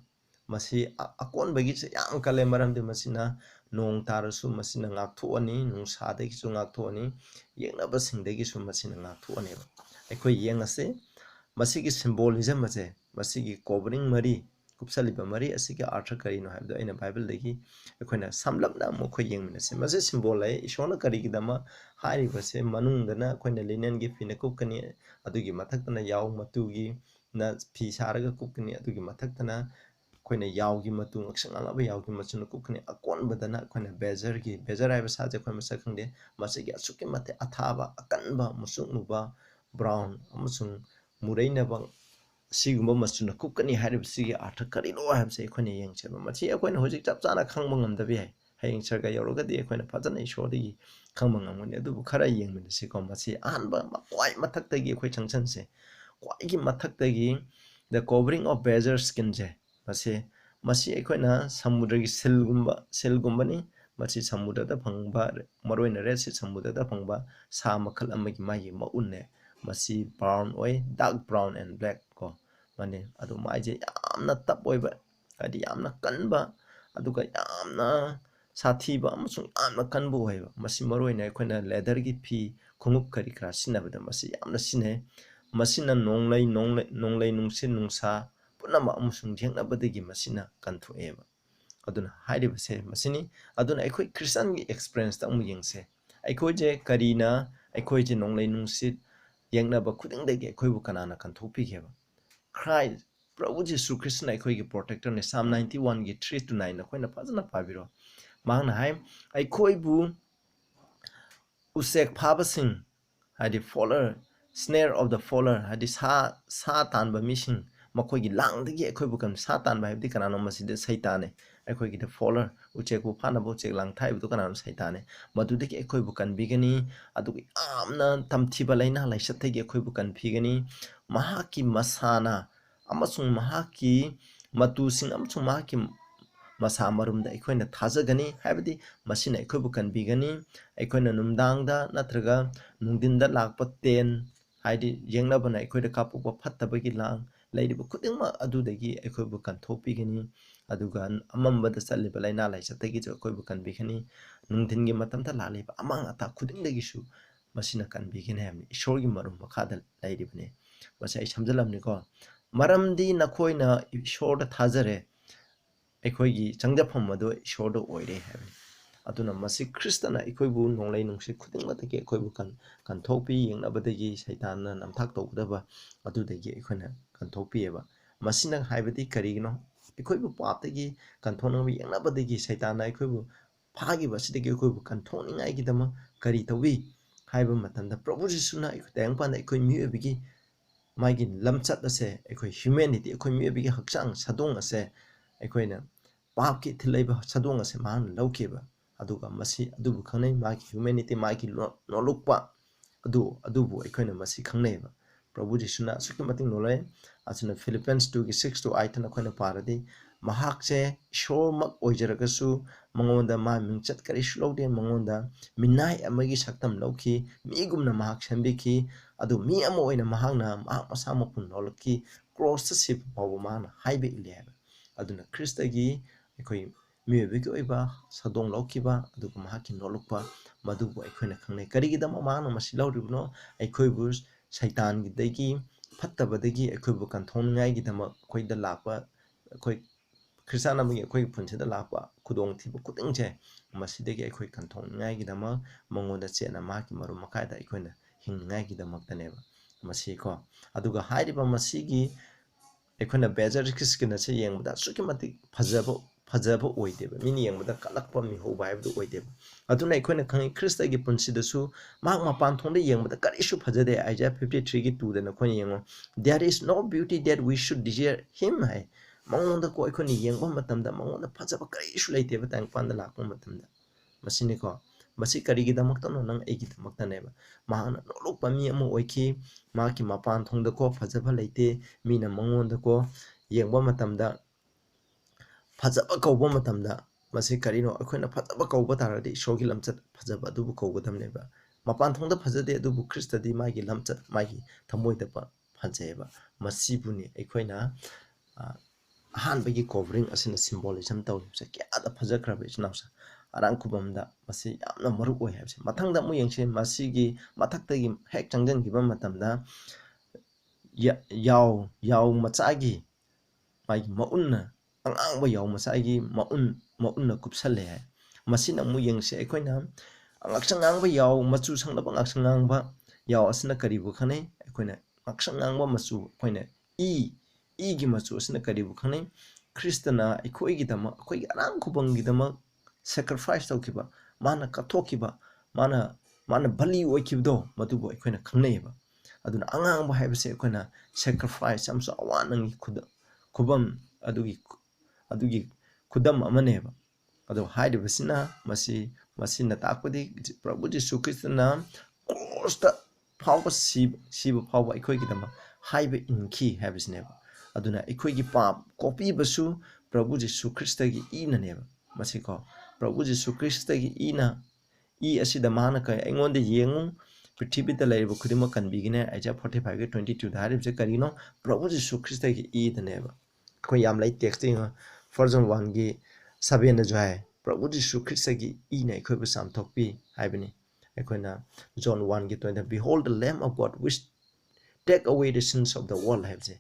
ꯃꯁꯤ ꯑꯀꯣꯟꯕꯒꯤꯁꯦ ꯌꯥꯝ ꯀꯜꯂꯦ ꯃꯔꯝꯗꯤ ꯃꯁꯤꯅ ꯅꯣꯡ ꯇꯥꯔꯁꯨ ꯃꯁꯤꯅ ꯉꯥꯛꯊꯣꯛꯑꯅꯤ ꯅꯨꯡꯁꯥꯗꯒꯤꯁꯨ ꯉꯥꯛꯊꯣꯛꯑꯅꯤ ꯌꯦꯡꯅꯕꯁꯤꯡꯗꯒꯤꯁꯨ ꯃꯁꯤꯅ ꯉꯥꯛꯊꯣꯛꯑꯅꯦꯕ ꯑꯩꯈꯣꯏ ꯌꯦꯡꯉꯁꯤ ꯃꯁꯤꯒꯤ ꯁꯤꯝꯕꯣꯂꯤꯖꯝ ꯑꯁꯦ ꯃꯁꯤꯒꯤ ꯀꯣꯚꯔꯤꯡ 4 ꯀꯨꯞꯁꯜꯂꯤꯕ 4 ꯑꯁꯤꯒꯤ ꯑꯥꯔꯊ ꯀꯔꯤꯅꯣ ꯍꯥꯏꯕꯗꯣ ꯑꯩꯅ ꯕꯥꯏꯕꯜꯗꯒꯤ ꯑꯩꯈꯣꯏꯅ ꯁꯝꯂꯞꯅ ꯑꯃꯨꯛ ꯑꯩꯈꯣꯏ ꯌꯦꯡꯃꯤꯟꯅꯁꯤ ꯃꯁꯤ ꯁꯤꯝꯕꯣꯜ ꯂꯩ ꯏꯁꯣꯔꯅ ꯀꯔꯤꯒꯤꯗꯃꯛ ꯍꯥꯏꯔꯤꯕꯁꯦ ꯃꯅꯨꯡꯗꯅ ꯑꯩꯈꯣꯏꯅ ꯂꯤꯅꯟꯒꯤ ꯐꯤꯅ ꯀꯨꯞꯀꯅꯤ ꯑꯗꯨꯒꯤ ꯃꯊꯛꯇꯅ ꯌꯥꯎ ꯃꯇꯨꯒꯤꯅ ꯐꯤ ꯁꯥꯔꯒ ꯀꯨꯞꯀꯅꯤ ꯑꯗꯨꯒꯤ ꯃꯊꯛꯇꯅ ꯑꯩꯈꯣꯏꯅ ꯌꯥꯎꯒꯤ ꯃꯇꯨ ꯉꯛꯁꯪ ꯉꯥꯡꯂꯕ ꯌꯥꯎꯒꯤ ꯃꯆꯨꯅ ꯀꯨꯞꯀꯅꯤ ꯑꯀꯣꯟꯕꯗꯅ ꯑꯩꯈꯣꯏꯅ ꯕꯦꯖꯔ ꯍꯥꯏꯕ ꯁꯥꯁꯦ ꯑꯩꯈꯣꯏ ꯃꯁꯛ ꯈꯪꯗꯦ ꯃꯁꯤꯒꯤ ꯑꯁꯨꯛꯀꯤ ꯃꯇꯤꯛ ꯑꯊꯥꯕ ꯑꯀꯟꯕ ꯃꯨꯁꯨꯛ ꯃꯨꯕ ꯕ꯭ꯔꯥꯎꯟ ꯑꯃꯁꯨꯡ ꯃꯨꯔꯩꯅꯕ ꯑꯁꯤꯒꯨꯝꯕ ꯃꯆꯨꯅ ꯀꯨꯞꯀꯅꯤ ꯍꯥꯏꯔꯤꯕꯁꯤꯒꯤ ꯑꯥꯔꯊ ꯀꯔꯤꯅꯣ ꯍꯥꯏꯕꯁꯦ ꯑꯩꯈꯣꯏꯅ ꯌꯦꯡꯁꯦꯕ ꯃꯁꯤ ꯑꯩꯈꯣꯏꯅ ꯍꯧꯖꯤꯛ ꯆꯞ ꯆꯥꯅ ꯈꯪꯕ ꯉꯝꯗꯕ ꯌꯥꯏ hayeng sarga yorogadi akhona phajana ishordagi khangba ngamgani adubu khara yengminasi ko masi anba makwai mathaktagi akhoi changchanse kwai gi mathaktagi the covering of bear skin je masi akhona samudragi selgumba ni masi samudra phangba maroina red sea samudra phangba sa makhal amagi magi maunne masi brown oi dark brown and black ko mane adu maije yamna tap oiba adi yamna kanba aduga yamna sathiba amasung yamna kanbu oiba masi maroina akhona leather gi phi khungup kari kra sinabada masi yamna sine masina nonglai nungsin nungsa punama amusung jengnabadagi masina kanthueba aduna haidibase masini aduna akhoi christian gi experience ta mu yengse akhoi je karina akhoi je nonglai nungsit yengnaba khudingdagi akhoi bu kanana kanthopi geba Christ Prabhu Jesu Christ na akhoi gi protector ne Psalm 91 gi 3 to 9 akhoi na phajana pabiro mangna hai akhoi bu usek phabasing hadi faller snare of the faller hadi sa tanba missing makhoi gi langdagi akhoi bu kan sa tanba habdi kanano maside saitane akhoi gi the faller uchek bu phana bu chek lang thai bu kanano saitane madudagi akhoi bu kan bigani adu amna tamthiba laina laisat thagi akhoi bu kan phigani mahaki masana amasung mahaki matusing amasung mahaki masa marumda akhoi thajagani habdi masina akhoi bu kan bigani akhoi numdangda natraga nungdinda lakpa ten haidi yengnabana akhoi kapukpa phattabagi lang lairiba khudingma adudagi akhoi bu kan thopigani aduga amambada chaliba laina laisatagi jo akhoi bu kan bigani nungdingi matamta laliba amang ata khudingdagi su masina kan bigani hamni ishorgi marum makhada lairibane masai samjalamni ko maramdi nakhoina ishorda thajare akhoi gi changjapam madu ishorda oire habni aduna masi kristana akhoi bu nonglai nungsi khudingmatagi akhoi bu kan thopi yengnabadagi saitanna namthak tawdaba adudagi akhona kan thopieba masina haibadi karigino akhoi bu paptagi kan thonami yengnabadagi saitana akhoi bu phagi basidagi akhoi bu kan thoningai gi dama kari tawi haiba matanda Prabhu Jisuna akhoi tayangpan akhoi miebigi magi lamchat ase akhoi humanity akhoi miebigi hakchang sadong ase akhoi na papki thilaiba sadong ase man laukeba aduga masi adubu khanai magi humanity magi nolukpa adubu akhoi masi khangneba Prabhu Jisuna suki mating nolai asuna Philippians 2 gi 6 to 8 na akhoi paradi mahakse shormak oijaragasu mangonda ma mingchat kari shlaude mangonda minai amagi saktam lauki migumna mahak sambiki adu mi amo oina mahakna mahak masama pun nolki cross sip pawmana haibe ileba aduna kristagi akhoi miebigi oiba sadong laukiba aduga mahaki nolukpa madubu akhoi khangnai karigida mamana masilawribno akhoi bu Saitan gidagi phattabadagi akhoi bu kan thongai gidama akhoi da lakpa akhoi Kristana magi akhoi punsida lakpa khudong thibu kudingche masidagi akhoi kan thongai gidama mangoda chena maki maru makaida akhoi na hingngai gidama taneba masi ko aduga hairiba masigi akhoi na bejar kiskina se yengbuda suki mati phajaba oideba mini yengbuda kalakpa mi hoba haibdu oideba aduna akhoi khangi Kristagi punsidasu mak mapan thongda yengbuda karisu phajade Isaiah 53 gi 2 da na khoi yengo there is no beauty that we should desire him hai mangonda ko akhoi yengba matamda mangonda phajaba karisu leiteba tang panda lakpa matamda masini ko masi karigi damakta no nang egi damakta neba mahana nolukpa mi amo oiki maki mapan thongda ko phajaba leite mina mangonda ko yengba matamda phajaba kauba matamda masi karino akhoi phajaba kauba taradi shogi lamchat phajaba adubu kaugadamneba mapan thongda phajade adubu Kristadi magi lamchat magi thamoida pa phajeba masibuni akhoi na ahanbagi covering asina symbolism tawse kyada phajakraba isnausa arang kubamda masi yamna maru oi habse mathangda mu yengse masigi mathaktagi hek changjan giba matamda yaw machagi mai maunna angangba yaw machagi maunna kupsalle hai masina mu yengse akoina angaksangang ba yaw machu sanglaba ngaksang ba yaw asna karibu khane akoina ngaksang ba machu akoina e gi machu asna karibu khane kristana akoi gi dama akoi arang kubang gi dama sacrifice tawkiba mana kathokiba mana bali oikibdo madubo akoina khangneiba aduna angang ba haibase akoina sacrifice amso awanang khubam adugi khudam amaneba ꯑꯗꯣ ꯍꯥꯏꯔꯤꯕꯁꯤꯅ ꯃꯁꯤꯅ ꯇꯥꯛꯄꯗꯤ ꯄ꯭ꯔꯚꯨ ꯖꯤꯁꯨ ꯈ꯭ꯔꯤꯁꯇꯅ ꯀ꯭ꯔꯣꯁꯇ ꯐꯥꯎꯕ ꯁꯤꯕ ꯐꯥꯎꯕ ꯑꯩꯈꯣꯏꯒꯤꯗꯃꯛ ꯍꯥꯏꯕ ꯏꯟꯈꯤ ꯍꯥꯏꯕꯁꯤꯅꯦꯕ ꯑꯗꯨꯅ ꯑꯩꯈꯣꯏꯒꯤ ꯄꯥꯞ ꯀꯣꯛꯄꯤꯕꯁꯨ ꯄ꯭ꯔꯚꯨ ꯖꯤꯁꯨ ꯈ꯭ꯔꯤꯁꯇꯒꯤ ꯏꯅꯅꯦꯕ ꯃꯁꯤꯀꯣ ꯄ꯭ꯔꯚꯨ ꯖꯤꯁꯨ ꯈ꯭ꯔꯤꯁꯇꯒꯤ ꯏ ꯑꯁꯤꯗ ꯃꯥꯅ ꯀꯩ ꯑꯩꯉꯣꯟꯗ ꯌꯦꯡꯉꯨ ꯄ꯭ꯔꯤꯊꯤꯕꯤꯗ ꯂꯩꯔꯤꯕ ꯈꯨꯗꯤꯡꯃꯛ ꯀꯟꯕꯤꯒꯅꯤ ꯑꯥꯏꯖꯥ 45:22 ꯍꯥꯏꯔꯤꯕꯁꯦ ꯀꯔꯤꯅꯣ ꯄ꯭ꯔꯚꯨ ꯖꯤꯁꯨ ꯈ꯭ꯔꯤꯁꯇꯒꯤ ꯏꯗꯅꯦꯕ ꯑꯩꯈꯣꯏ ꯌꯥꯝ ꯂꯩ ꯇꯦꯛꯁꯇ ꯌꯦꯡꯉꯣ 1 John 1:7ꯗꯁꯨ ꯍꯥꯏ ꯄ꯭ꯔꯚꯨ ꯖꯤꯁꯨ ꯈ꯭ꯔꯤꯁꯇꯒꯤ ꯏꯅ ꯑꯩꯈꯣꯏꯕꯨ ꯆꯥꯝꯊꯣꯛꯄꯤ ꯍꯥꯏꯕꯅꯤ ꯑꯩꯈꯣꯏꯅ John 1:20 Behold the Lamb of God which take away the sins of the world ꯍꯥꯏꯕꯁꯦ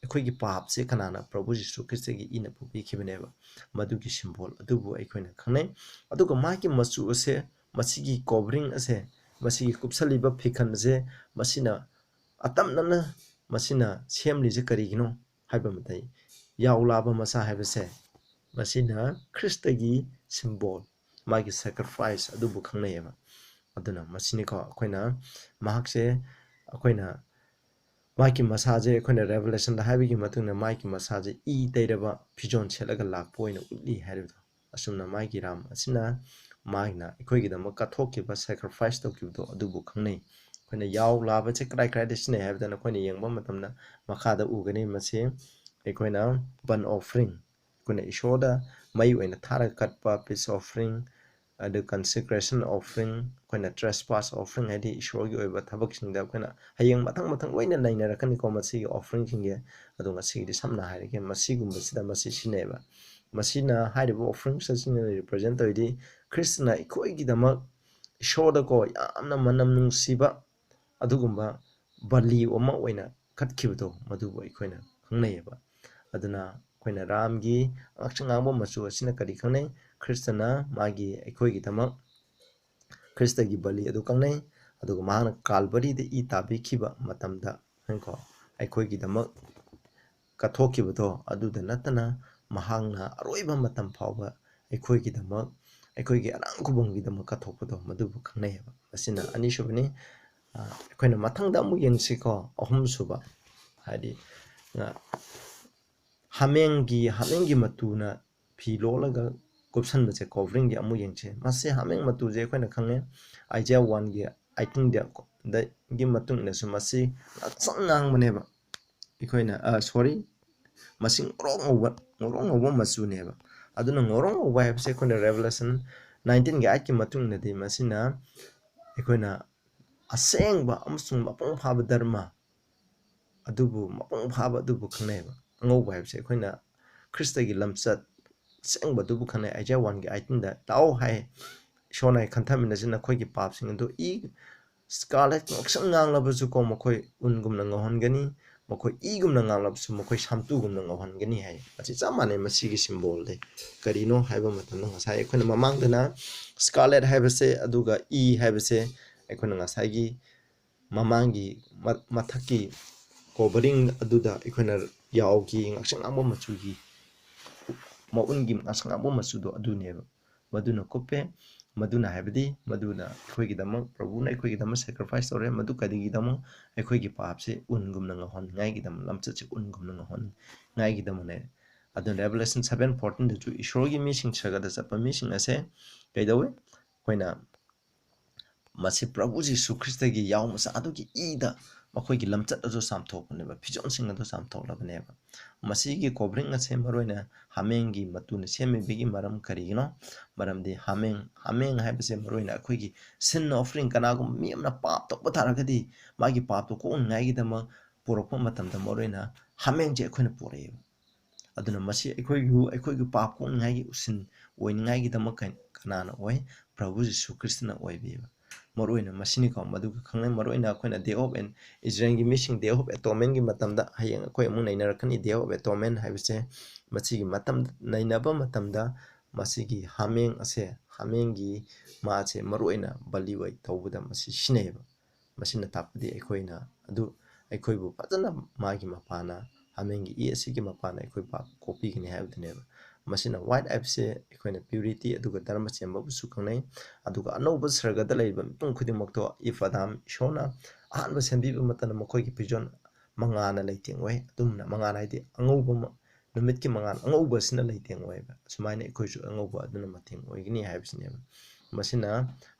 ꯑꯩꯈꯣꯏꯒꯤ ꯄꯥꯞꯁꯦ ꯀꯅꯥꯅ ꯄ꯭ꯔꯚꯨ ꯖꯤꯁꯨ ꯈ꯭ꯔꯤꯁꯇꯒꯤ ꯏꯅ ꯄꯨꯕꯤꯈꯤꯕꯅꯦꯕ ꯃꯗꯨꯒꯤ ꯁꯤꯝꯕꯣꯜ ꯑꯗꯨꯕꯨ ꯑꯩꯈꯣꯏꯅ ꯈꯪꯅꯩ ꯑꯗꯨꯒ ꯃꯥꯒꯤ ꯃꯆꯨ ꯑꯁꯦ ꯃꯁꯤꯒꯤ ꯀꯣꯚꯔꯤꯡ ꯑꯁꯦ ꯃꯁꯤꯒꯤ ꯀꯨꯞꯁꯜꯂꯤꯕ ꯐꯤꯈꯟ ꯑꯁꯦ ꯃꯁꯤꯅ ꯑꯇꯝꯅꯅ ꯃꯁꯤꯅ ꯁꯦꯝꯂꯤꯁꯦ ꯀꯔꯤꯒꯤꯅꯣ ꯍꯥꯏꯕ ꯃꯇꯝ ꯌꯥꯎꯂꯥꯕ ꯃꯆꯥ ꯍꯥꯏꯕꯁꯦ ꯃꯁꯤꯅ ꯈ꯭ꯔꯤꯁꯇꯒꯤ ꯁꯤꯝꯕꯣꯜ ꯃꯥꯒꯤ ꯁꯦꯀ꯭ꯔꯤꯐꯥꯏꯁ ꯑꯗꯨꯕꯨ ꯈꯪꯅꯩꯌꯦꯕ ꯑꯗꯨꯅ ꯃꯁꯤꯅꯤꯀꯣ ꯑꯩꯈꯣꯏꯅ ꯃꯍꯥꯛꯁꯦ ꯑꯩꯈꯣꯏꯅ ꯃꯥꯒꯤ ꯃꯁꯥꯁꯦ ꯑꯩꯈꯣꯏꯅ ꯔꯦꯚꯦꯂꯦꯁꯟꯗ ꯍꯥꯏꯕꯒꯤ ꯃꯇꯨꯡꯗ ꯃꯥꯒꯤ ꯃꯁꯥꯁꯦ ꯇꯩꯔꯕ ꯐꯤꯖꯣꯜ ꯁꯦꯠꯂꯒ ꯂꯥꯛꯄ ꯑꯣꯏꯅ ꯎꯠꯂꯤ ꯍꯥꯏꯔꯤꯕꯗꯣ ꯑꯁꯨꯝꯅ ꯃꯥꯒꯤ ꯔꯥꯝ ꯑꯁꯤꯅ ꯃꯥꯒꯤꯅ ꯑꯩꯈꯣꯏꯒꯤꯗꯃꯛ ꯀꯠꯊꯣꯛꯈꯤꯕ ꯁꯦꯀ꯭ꯔꯤꯐꯥꯏꯁ ꯇꯧꯈꯤꯕꯗꯣ ꯑꯗꯨꯕꯨ ꯈꯪꯅꯩ ꯑꯩꯈꯣꯏꯅ ꯌꯥꯎ ꯂꯥꯕꯁꯦ ꯀꯗꯥꯏꯗ ꯁꯤꯖꯤꯟꯅꯩ ꯍꯥꯏꯕꯗꯅ ꯑꯩꯈꯣꯏꯅ ꯌꯦꯡꯕ ꯃꯇꯝꯗ ꯃꯈꯥꯗ ꯎꯒꯅꯤ ꯃꯁꯤ ꯑꯩꯈꯣꯏꯅ ꯕꯟ ꯑꯣꯐꯔꯤꯡ ꯑꯩꯈꯣꯏꯅ ꯏꯁꯣꯔꯗ ꯃꯩ ꯑꯣꯏꯅ ꯊꯥꯔꯒ ꯀꯠꯄ ꯄꯤꯁ ꯑꯣꯐꯔꯤꯡ ꯑꯗꯨ ꯀꯟꯁꯦꯀ꯭ꯔꯦꯁꯟ ꯑꯣꯐꯔꯤꯡ ꯑꯩꯈꯣꯏꯅ ꯇ꯭ꯔꯦꯁꯄꯥꯁ ꯑꯣꯐꯔꯤꯡ ꯍꯥꯏꯗꯤ ꯏꯁꯣꯔꯒꯤ ꯑꯣꯏꯕ ꯊꯕꯛꯁꯤꯡꯗ ꯑꯩꯈꯣꯏꯅ ꯍꯌꯦꯡ ꯃꯊꯪ ꯂꯣꯏꯅ ꯅꯩꯅꯔꯛꯀꯅꯤꯀꯣ ꯃꯁꯤꯒꯤ ꯑꯣꯐꯔꯤꯡꯁꯤꯡꯁꯦ ꯑꯗꯣ ꯉꯁꯤꯒꯤꯗꯤ ꯁꯝꯅ ꯍꯥꯏꯔꯒꯦ ꯃꯁꯤꯒꯨꯝꯕꯁꯤꯗ ꯃꯁꯤ ꯁꯤꯖꯤꯟꯅꯩꯕ ꯃꯁꯤꯅ ꯍꯥꯏꯔꯤꯕ ꯑꯣꯐꯔꯤꯡꯁꯤꯡꯅ ꯔꯤꯄ꯭ꯔꯖꯦꯟ ꯇꯧꯔꯤꯗꯤ ꯈ꯭ꯔꯤꯁꯇꯅ ꯑꯩꯈꯣꯏꯒꯤꯗꯃꯛ ꯏꯁꯣꯔꯗꯀꯣ ꯌꯥꯝꯅ ꯃꯅꯝ ꯅꯨꯡꯁꯤꯕ ꯑꯗꯨꯒꯨꯝꯕ ꯕꯂꯤ ꯑꯃ ꯑꯣꯏꯅ ꯀꯠꯈꯤꯕꯗꯣ ꯃꯗꯨꯕꯨ ꯑꯩꯈꯣꯏꯅ ꯈꯪꯅꯩꯌꯦꯕ ꯑꯗꯨꯅ ꯑꯩꯈꯣꯏꯅ ꯔꯥꯝꯒꯤ ꯉꯥꯛꯁꯪ ꯉꯥꯡꯕ ꯃꯆꯨ ꯑꯁꯤꯅ ꯀꯔꯤ ꯈꯪꯅꯩ ꯈ꯭ꯔꯤꯁꯇꯅ ꯃꯥꯒꯤ ꯑꯩꯈꯣꯏꯒꯤꯗꯃꯛ ꯈ꯭ꯔꯤꯁꯇꯒꯤ ꯕꯂꯤ ꯑꯗꯨ ꯈꯪꯅꯩ ꯑꯗꯨꯒ ꯃꯍꯥꯛꯅ ꯀꯥꯜꯕꯔꯤꯗ ꯇꯥꯕꯤꯈꯤꯕ ꯃꯇꯝꯗ ꯑꯩꯈꯣꯏꯒꯤꯗꯃꯛ ꯀꯠꯊꯣꯛꯈꯤꯕꯗꯣ ꯑꯗꯨꯗ ꯅꯠꯇꯅ ꯃꯍꯥꯛꯅ ꯑꯔꯣꯏꯕ ꯃꯇꯝ ꯐꯥꯎꯕ ꯑꯩꯈꯣꯏꯒꯤꯗꯃꯛ ꯑꯩꯈꯣꯏꯒꯤ ꯑꯔꯥꯝ ꯈꯨꯕꯝꯒꯤꯗꯃꯛ ꯀꯠꯊꯣꯛꯄꯗꯣ ꯃꯗꯨꯕꯨ ꯈꯪꯅꯩꯌꯦꯕ ꯃꯁꯤꯅ ꯑꯅꯤꯁꯨꯕꯅꯤ ꯑꯩꯈꯣꯏꯅ ꯃꯊꯪꯗ ꯑꯃꯨꯛ ꯌꯦꯡꯁꯤꯀꯣ ꯑꯍꯨꯝꯁꯨꯕ ꯍꯥꯏꯗꯤ ꯍꯥꯃꯦꯡꯒꯤ ꯃꯇꯨꯅ ꯐꯤ ꯂꯣꯜꯂꯒ ꯀꯨꯞꯁꯟꯕꯁꯦ ꯀꯣꯚꯔꯤꯡꯒꯤ ꯑꯃꯨꯛ ꯌꯦꯡꯁꯤ ꯃꯁꯤ ꯍꯥꯃꯦꯡ ꯃꯇꯨꯁꯦ ꯑꯩꯈꯣꯏꯅ ꯈꯪꯉꯦ ꯑꯥꯏꯖꯤꯌꯥ 1:18ꯒꯤ ꯃꯇꯨꯡ ꯏꯟꯅꯁꯨ ꯃꯁꯤ ꯉꯥꯛꯁꯪ ꯉꯥꯡꯕꯅꯦꯕ ꯑꯩꯈꯣꯏꯅ ꯃꯁꯤ ꯉꯧꯔꯣꯛ ꯉꯧꯕ ꯃꯆꯨꯅꯦꯕ ꯑꯗꯨꯅ ꯉꯧꯔꯣꯛ ꯉꯧꯕ ꯍꯥꯏꯕꯁꯦ ꯑꯩꯈꯣꯏꯅ ꯔꯦꯚꯦꯂꯦꯁꯟ 19:8ꯒꯤ ꯃꯇꯨꯡ ꯏꯟꯅꯗꯤ ꯃꯁꯤꯅ ꯑꯩꯈꯣꯏꯅ ꯑꯁꯦꯡꯕ ꯑꯃꯁꯨꯡ ꯃꯄꯨꯡ ꯐꯥꯕ ꯙꯔꯃ ꯃꯄꯨꯡ ꯐꯥꯕ ꯑꯗꯨꯕꯨ ꯈꯪꯅꯩꯕ ꯑꯉꯧꯕ ꯍꯥꯏꯕꯁꯦ ꯑꯩꯈꯣꯏꯅ ꯈ꯭ꯔꯤꯁꯇꯒꯤ ꯂꯝꯆꯠ ꯑꯁꯦꯡꯕ ꯑꯗꯨꯕꯨ ꯈꯪꯅꯩ ꯑꯥꯏꯖꯤꯌꯥ 1:18ꯗ ꯂꯥꯛꯑꯣ ꯍꯥꯏ ꯏꯁꯣꯔꯅ ꯈꯟꯊꯃꯤꯟꯅꯁꯤ ꯅꯈꯣꯏꯒꯤ ꯄꯥꯞꯁꯤꯡ ꯑꯗꯨ ꯁ꯭ꯀꯥꯔꯂꯦꯠ ꯉꯥꯛꯁꯪ ꯉꯥꯡꯂꯕꯁꯨ ꯀꯣ ꯃꯈꯣꯏ ꯎꯟꯒꯨꯝꯅ ꯉꯧꯍꯟꯒꯅꯤ ꯃꯈꯣꯏ ꯏꯒꯨꯝꯅ ꯉꯥꯡꯂꯕꯁꯨ ꯃꯈꯣꯏ ꯁꯥꯝꯇꯨꯒꯨꯝꯅ ꯉꯧꯍꯟꯒꯅꯤ ꯍꯥꯏ ꯃꯁꯤ ꯆꯞ ꯃꯥꯟꯅꯩ ꯃꯁꯤꯒꯤ ꯁꯤꯝꯕꯣꯜꯗꯤ ꯀꯔꯤꯅꯣ ꯍꯥꯏꯕ ꯃꯇꯝꯗ ꯉꯁꯥꯏ ꯑꯩꯈꯣꯏꯅ ꯃꯃꯥꯡꯗꯅ ꯁ꯭ꯀꯥꯔꯂꯦꯠ ꯍꯥꯏꯕꯁꯦ ꯑꯗꯨꯒ ꯍꯥꯏꯕꯁꯦ ꯑꯩꯈꯣꯏꯅ ꯉꯁꯥꯏꯒꯤ ꯃꯃꯥꯡꯒꯤ ꯃꯊꯛꯀꯤ ꯀꯣꯚꯔꯤꯡ ꯑꯗꯨꯗ ꯑꯩꯈꯣꯏꯅ ꯌꯥꯎꯒꯤ ꯉꯥꯛꯁꯪ ꯉꯥꯡꯕ ꯃꯆꯨꯒꯤ ꯃꯎꯟꯒꯤ ꯉꯥꯛꯁꯪ ꯉꯥꯡꯕ ꯃꯆꯨꯗꯣ ꯑꯗꯨꯅꯦꯕ ꯃꯗꯨꯅ ꯀꯨꯞꯄꯦ ꯃꯗꯨꯅ ꯍꯥꯏꯕꯗꯤ ꯃꯗꯨꯅ ꯑꯩꯈꯣꯏꯒꯤꯗꯃꯛ ꯄ꯭ꯔꯚꯨꯅ ꯑꯩꯈꯣꯏꯒꯤꯗꯃꯛ ꯁꯦꯀ꯭ꯔꯤꯐꯥꯏꯁ ꯇꯧꯔꯦ ꯃꯗꯨ ꯀꯔꯤꯒꯤꯗꯃꯛ ꯑꯩꯈꯣꯏꯒꯤ ꯄꯥꯞꯁꯦ ꯎꯟꯒꯨꯝꯅ ꯉꯧꯍꯟꯅꯤꯡꯉꯥꯏꯒꯤꯗꯃꯛ ꯂꯝꯆꯠꯁꯦ ꯎꯟꯒꯨꯝꯅ ꯉꯧꯍꯟꯅꯤꯡꯉꯥꯏꯒꯤꯗꯃꯛꯅꯦ ꯑꯗꯨꯅ ꯔꯦꯚꯦꯂꯦꯁꯟ 7:14ꯗꯁꯨ ꯏꯁꯣꯔꯒꯤ ꯃꯤꯁꯤꯡ ꯁꯔꯒꯗ ꯆꯠꯄ ꯃꯤꯁꯤꯡ ꯑꯁꯦ ꯀꯩꯗꯧꯏ ꯑꯩꯈꯣꯏꯅ ꯃꯁꯤ ꯄ꯭ꯔꯚꯨ ꯖꯤꯁꯨ ꯈ꯭ꯔꯤꯁꯇꯒꯤ ꯌꯥꯎ ꯃꯆꯥ ꯑꯗꯨꯒꯤ ꯏꯗ ꯃꯈꯣꯏꯒꯤ ꯂꯝꯆꯠ ꯑꯗꯨ ꯆꯥꯝꯊꯣꯛꯄꯅꯦꯕ ꯐꯤꯖꯣꯜꯁꯤꯡ ꯑꯗꯨ ꯆꯥꯝꯊꯣꯛꯂꯕꯅꯦꯕ ꯃꯁꯤꯒꯤ ꯀꯣꯚꯔꯤꯡ ꯑꯁꯦ ꯃꯔꯨꯑꯣꯏꯅ ꯍꯥꯃꯦꯡꯒꯤ ꯃꯇꯨꯅ ꯁꯦꯝꯃꯤꯕꯒꯤ ꯃꯔꯝ ꯀꯔꯤꯒꯤꯅꯣ ꯃꯔꯝꯗꯤ ꯍꯥꯃꯦꯡ ꯍꯥꯏꯕꯁꯦ ꯃꯔꯨꯑꯣꯏꯅ ꯑꯩꯈꯣꯏꯒꯤ ꯁꯤꯟ ꯑꯣꯐꯔꯤꯡ ꯀꯅꯥꯒꯨꯝꯕ ꯃꯤ ꯑꯃꯅ ꯄꯥꯞ ꯇꯧꯕ ꯇꯥꯔꯒꯗꯤ ꯃꯥꯒꯤ ꯄꯥꯞꯇꯣ ꯀꯣꯛꯅꯤꯡꯉꯥꯏꯒꯤꯗꯃꯛ ꯄꯨꯔꯛꯄ ꯃꯇꯝꯗ ꯃꯔꯨꯑꯣꯏꯅ ꯍꯥꯃꯦꯡꯁꯦ ꯑꯩꯈꯣꯏꯅ ꯄꯨꯔꯛꯑꯦꯕ ꯑꯗꯨꯅ ꯃꯁꯤ ꯑꯩꯈꯣꯏꯒꯤ ꯄꯥꯞ ꯀꯣꯛꯅꯤꯡꯉꯥꯏꯒꯤ ꯎꯁꯤꯟ ꯑꯣꯏꯅꯤꯡꯉꯥꯏꯒꯤꯗꯃꯛ ꯀꯅꯥꯅ ꯑꯣꯏ ꯄ꯭ꯔꯚꯨ ꯖꯤꯁꯨ ꯈ꯭ꯔꯤꯁꯇꯅ ꯑꯣꯏꯕꯤꯕ ꯃꯔꯨꯑꯣꯏꯅ ꯃꯁꯤꯅꯤꯀꯣ ꯃꯗꯨꯒ ꯈꯪꯅꯩ ꯃꯔꯨꯑꯣꯏꯅ ꯑꯩꯈꯣꯏꯅ ꯗꯦ ꯑꯣꯐ ꯏꯖꯔꯦꯜꯒꯤ ꯃꯤꯁꯤꯡ ꯗꯦ ꯑꯣꯐ ꯑꯦꯇꯣꯟꯃꯦꯟꯒꯤ ꯃꯇꯝꯗ ꯍꯌꯦꯡ ꯑꯩꯈꯣꯏ ꯑꯃꯨꯛ ꯅꯩꯅꯔꯛꯀꯅꯤ ꯗꯦ ꯑꯣꯐ ꯑꯦꯇꯣꯟꯃꯦꯟ ꯍꯥꯏꯕꯁꯦ ꯃꯁꯤꯒꯤ ꯅꯩꯅꯕ ꯃꯇꯝꯗ ꯃꯁꯤꯒꯤ ꯍꯥꯃꯦꯡꯒꯤ ꯃꯥꯁꯦ ꯃꯔꯨꯑꯣꯏꯅ ꯕꯂꯤ ꯑꯣꯏ ꯇꯧꯕꯗ ꯃꯁꯤ ꯁꯤꯖꯤꯟꯅꯩꯌꯦꯕ ꯃꯁꯤꯅ ꯇꯥꯛꯄꯗꯤ ꯑꯩꯈꯣꯏꯕꯨ ꯐꯖꯅ ꯃꯥꯒꯤ ꯃꯄꯥꯅ ꯍꯥꯃꯦꯡꯒꯤ ꯑꯁꯤꯒꯤ ꯃꯄꯥꯅ ꯑꯩꯈꯣꯏ ꯄꯥꯞ ꯀꯣꯛꯄꯤꯒꯅꯤ ꯍꯥꯏꯕꯗꯨꯅꯦꯕ ꯃꯁꯤꯅ ꯋꯥꯏꯠ ꯍꯥꯏꯕꯁꯦ ꯑꯩꯈꯣꯏꯅ ꯄ꯭ꯌꯨꯔꯤꯇꯤ ꯑꯗꯨꯒ ꯙꯔꯃ ꯆꯦꯟꯕꯕꯨꯁꯨ ꯈꯪꯅꯩ ꯑꯗꯨꯒ ꯑꯅꯧꯕ ꯁꯔꯒꯗ ꯂꯩꯔꯤꯕ ꯃꯤꯄꯨꯝ ꯈꯨꯗꯤꯡꯃꯛꯇꯣ ꯏꯁꯣꯔꯅ ꯑꯍꯥꯟꯕ ꯁꯦꯝꯕꯤꯕ ꯃꯇꯝꯗ ꯃꯈꯣꯏꯒꯤ ꯐꯤꯖꯣꯜ ꯃꯉꯥꯜꯅ ꯂꯩꯇꯦꯡ ꯑꯣꯏ ꯑꯗꯨꯝꯅ ꯃꯉꯥꯜ ꯍꯥꯏꯗꯤ ꯑꯉꯧꯕ ꯅꯨꯃꯤꯠꯀꯤ ꯃꯉꯥꯜ ꯑꯉꯧꯕꯁꯤꯅ ꯂꯩꯇꯦꯡ ꯑꯣꯏꯕ ꯁꯨꯃꯥꯏꯅ ꯑꯩꯈꯣꯏꯁꯨ ꯑꯉꯧꯕ ꯑꯗꯨꯅ ꯃꯇꯦꯡ ꯑꯣꯏꯒꯅꯤ ꯍꯥꯏꯕꯁꯤꯅꯦꯕ ꯃꯁꯤꯅ